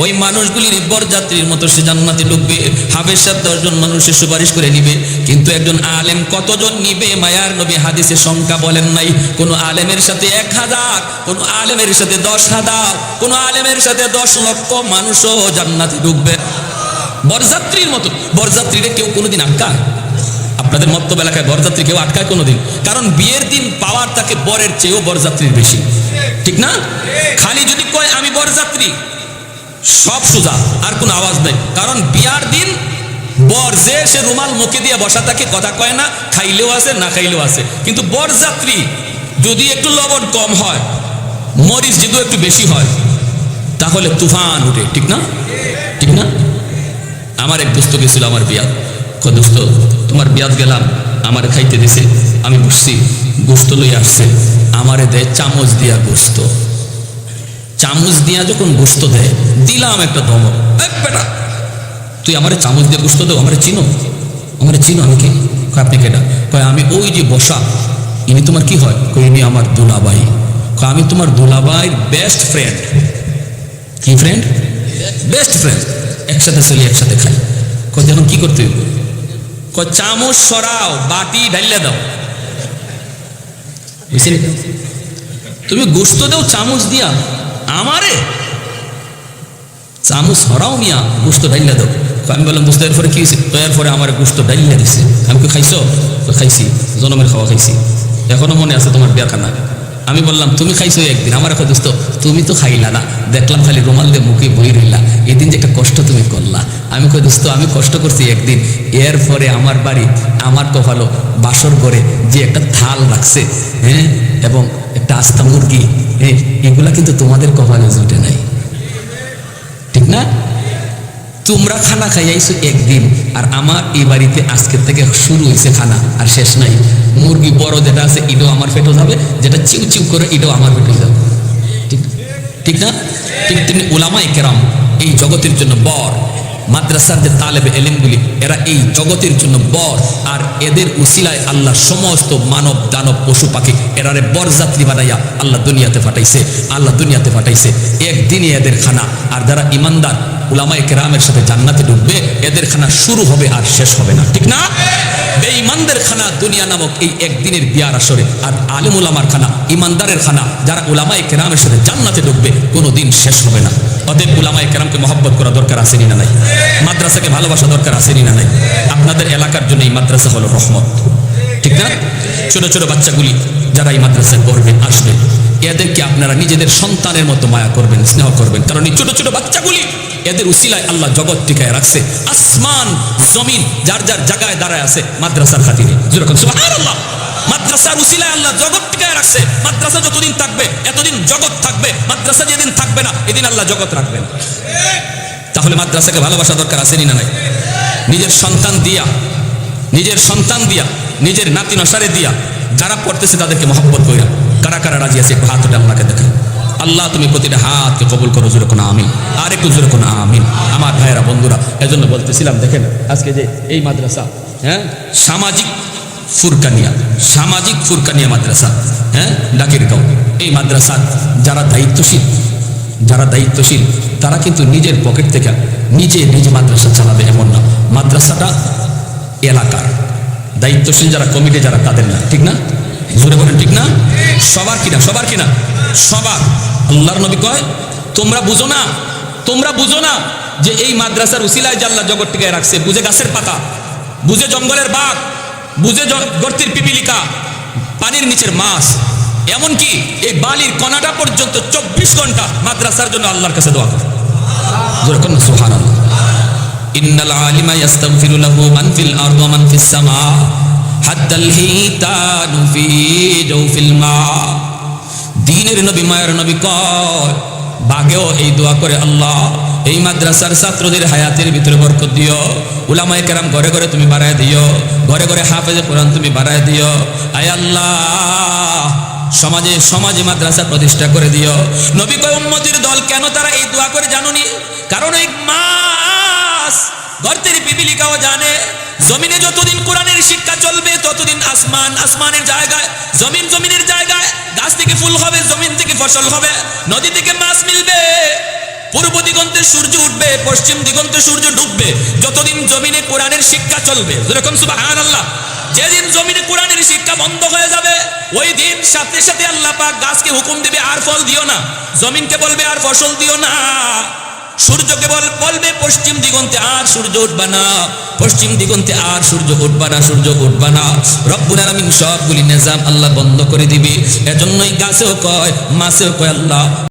ওই মানুষগুলির বরযাত্রীর মতো সে জান্নাতে ঢুকবে। হাফেজ সাহেব 10 জন মানুষের সুপারিশ করে নিবে, কিন্তু একজন আলেম কতজন নিবে? মায়ার নবী হাদিসে সংখ্যা বলেন নাই। কোন আলেমের সাথে 1000, কোন আলেমের সাথে 10,000, কোন আলেমের সাথে 10 লক্ষ মানুষও জান্নাতে ঢুকবে বরযাত্রীর মতো। বরযাত্রীরা কেউ কোনোদিন আটকায়? আপনাদের মত্তব এলাকায় বরযাত্রী কেউ আটকায় কোনোদিন? কারণ বিয়ের দিন পাওয়ার তাকে বরের চেয়েও বরযাত্রীর বেশি, ঠিক না? খালি যদি কয় আমি বরযাত্রী, সব সোজা, আর কোনো আওয়াজ নাই। কারণ বিয়ার দিন বর যে সে রুমাল মুখে দিয়ে বসা থাকে, কথা কয় না, খাইলেও আছে না খাইলেও আছে। কিন্তু বরযাত্রী যদি একটু লবণ কম হয়, মরিচ যদি একটু বেশি হয়, তাহলে তুফান উঠে, ঠিক না? ঠিক না? আমার এক দোস্ত গেছিল আমার বিয়াত। দোস্ত তোমার বিয়াত গেলাম, আমার খাইতে দিছে, আমি বসছি, গোস্ত লই আসছে, আমারে দেয় চামচ দিয়া গোস্ত। চামচ দিয়া যখন গোস্ত দেয়, দিলাম একটা ধমক, বেটা তুই আমারে চামচ দিয়ে গোস্ত দেও, আমারে চিনো? আমারে চিনো? আমি কি? আপনি কেটা? কয় আমি ওই যে বসা, ইনি তোমার কি হয়? কই ইনি আমার দুলাভাই। কয় আমি তোমার দুলাভাইয়ের বেস্ট ফ্রেন্ড। কি ফ্রেন্ড? Best friend. একসাথে চলি, একসাথে খাই। কয় যেন কি করতে হইব? কয় চামচ সরাও, বাটি ঢাইলে দাও। বুঝলি? তুমি গোস্ত দাও চামচ দিয়া, আমারে চামচ সরাও মিয়া, গোস্ত ঢাইলে দাও। আমি বললাম দোস্ত এরপরে কি হয়েছে? তো এরপরে আমার গোস্ত ঢাইলে দিছে। আমি কি খাইছো? খাইছি, জনমের খাওয়া খাইছি, এখনো মনে আছে তোমার বিয়াখানা। আমি বললাম তুমি খাইছো একদিন, আমার এখন দোস্ত তুমি তো খাইলা না, দেখলাম খালি রুমাল দিয়ে মুখে বই রইলা, এদিন যে একটা কষ্ট তুমি করলা। আমি কই দোস্ত আমি কষ্ট করছি একদিন, এরপরে আমার বাড়ি আমার কপালো বাসর করে যে একটা থাল রাখছে, হ্যাঁ, এবং একটা আস্তা মুরগি, হ্যাঁ, এগুলা কিন্তু তোমাদের কপালে জুটে নাই, ঠিক না? তোমরা খানা খাইয়াইছো একদিন, আর আমার এই বাড়িতে আজকের থেকে শুরু হয়েছে খানা, আর শেষ নাই। মুরগি বড় যেটা আছে এটাও আমার পেটে যাবে, যেটা চিউ চিউ করে এটাও আমার পেটে যাবে, ঠিক ঠিক না? ঠিক তিনি উলামায়ে কেরাম এই জগতের জন্য বর, মাদ্রাসার যে তালেবে এলেমগুলি এরা এই জগতের জন্য বর, আর এদের উসিলায় আল্লাহ সমস্ত মানব দানব পশু পাখি এরারে বরযাত্রী বানাইয়া আল্লাহ দুনিয়াতে পাঠাইছে। আল্লাহ দুনিয়াতে পাঠাইছে একদিনই এদের খানা, আর যারা ইমানদার উলামায়ে কেরামের সাথে জান্নাতে ঢুকবে এদের খানা শুরু হবে আর শেষ হবে না, ঠিক না? বেঈমানদের খানা দুনিয়া নামক এই একদিনের বিয়ার আসরে, আর আলেম উলামার খানা, ইমানদারের খানা, যারা উলামায়ে কেরামের সাথে জান্নাতে ঢুকবে কোনোদিন শেষ হবে না। অতএব উলামায়ে কেরামকে মহব্বত করা দরকার আছে না নাই? মাদ্রাসাকে ভালোবাসা দরকার আছে না নাই? আপনাদের এলাকার জন্য এই মাদ্রাসা হলো রহমত, ঠিক না? ছোট ছোট বাচ্চাগুলি যারা এই মাদ্রাসায় পড়বে আসবে, এদেরকে আপনারা নিজেদের সন্তানের মতো মায়া করবেন, স্নেহ করবেন, কারণ এই ছোট ছোট বাচ্চাগুলি এদের উসিলায় আল্লাহ জগৎ টিকায় রাখছে। আসমান জমিন যার যার জায়গায় দাঁড়ায় আছে মাদ্রাসার খাতিরে। যেরকম সুবহানাল্লাহ, মাদ্রাসার উসিলায় আল্লাহ জগৎ টিকায় রাখছে। মাদ্রাসা যতদিন থাকবে এতদিন জগৎ থাকবে, মাদ্রাসা যেদিন থাকবে না এদিন আল্লাহ জগৎ রাখবেন। তাহলে মাদ্রাসাকে ভালোবাসা দরকার আছে না নাই? নিজের সন্তান দিয়া, নিজের সন্তান দিয়া, নিজের নাতি নসারে দিয়া যারা পড়তেছে তাদেরকে মহব্বত কইরা কারা কারা রাজি আছে একটু হাত উঠে আল্লাহকে দেখান। আল্লাহ তুমি প্রতিটা হাতকে কবুল করো, জোরে কোন আমিন, আর একটু জোরে কোন আমিন। আমার ভাইয়েরা বন্ধুরা, এজন্য বলতেছিলাম দেখেন আজকে যে এই মাদ্রাসা, হ্যাঁ, সামাজিক ফুরকানিয়া, সামাজিক ফুরকানিয়া মাদ্রাসা, হ্যাঁ, ডাকিরগাঁও, এই মাদ্রাসার যারা দায়িত্বশীল, যারা দায়িত্বশীল তারা কিন্তু নিজের পকেট থেকে নিজে মাদ্রাসা চালাবে এমন না, মাদ্রাসাটা এলাকার। দায়িত্বশীল যারা কমিটি যারা তাদের না, ঠিক না? জোরে বলেন ঠিক না? সবার কিনা? সবার কিনা? সবার। আল্লাহর নবী কয় তোমরা বুঝো না, তোমরা বুঝো না যে এই মাদ্রাসার উসিলায় যে আল্লাহ জগৎ টিকায় রাখছে। বুঝে গাছের পাতা, বুঝে জঙ্গলের বাঘ, বুঝে গর্তের পিপিলিকা, পানির নিচের মাছ, এমনকি এই বালির কণাটা পর্যন্ত 24 ঘন্টা মাদ্রাসার জন্য আল্লাহর কাছে দোয়া করে। জোরে কোন সুবহানাল্লাহ। ইন্নাল আলিমা ইস্তাগফিরু লাহু মান ফিল আরদি ওয়া মান ফিস সামা হাত্তাল হিতানু ফি জাওফিল মা। দ্বীনের নবী মায়ের নবী কয় বাগেও এই দোয়া করে, আল্লাহ এই মাদ্রাসার ছাত্রদের হায়াতের ভিতরে বরকত দিও, উলামায়ে কেরাম ঘরে ঘরে তুমি বাড়ায় দিও, ঘরে ঘরে হাফেজে কোরআন তুমি বাড়ায় দিও। আয় আল্লাহ সমাজে সমাজে মাদ্রাসা প্রতিষ্ঠা করে দিও। নবী কয় উম্মতের দল কেন তারা এই দোয়া করে জানুনি? কারণ এই মাস গর্তের পিপিলিকাও জানে জমিনে যতদিন কোরআনের কোরআনের শিক্ষা চলবে ততদিন আসমানের জায়গায়, জমিনের জায়গায়, গাছ থেকে ফুল হবে, জমিন থেকে ফসল হবে, নদী থেকে মাছ মিলবে, পূর্ব দিগন্তে সূর্য উঠবে, পশ্চিম দিগন্তে সূর্য ডুববে, যতদিন জমিনে কোরআনের শিক্ষা চলবে। যেরকম সুবহানাল্লাহ। যেদিন জমিনে কোরআনের শিক্ষা বন্ধ হয়ে যাবে, ওই দিন সাথে সাথে আল্লাহ পাক গাছকে হুকুম দিবে আর ফল দিও না, জমিনকে বলবে আর ফসল দিও না, সূর্যকে বলবে পশ্চিম দিগন্তে আর সূর্য উঠবা না, পশ্চিম দিগন্তে আর সূর্য উঠবা না, সূর্য উঠবা না। রব্বুল আলামিন সবগুলি নিজাম আল্লাহ বন্ধ করে দিবে। এজন্যই গাছেও কয়, মাছেও কয় আল্লাহ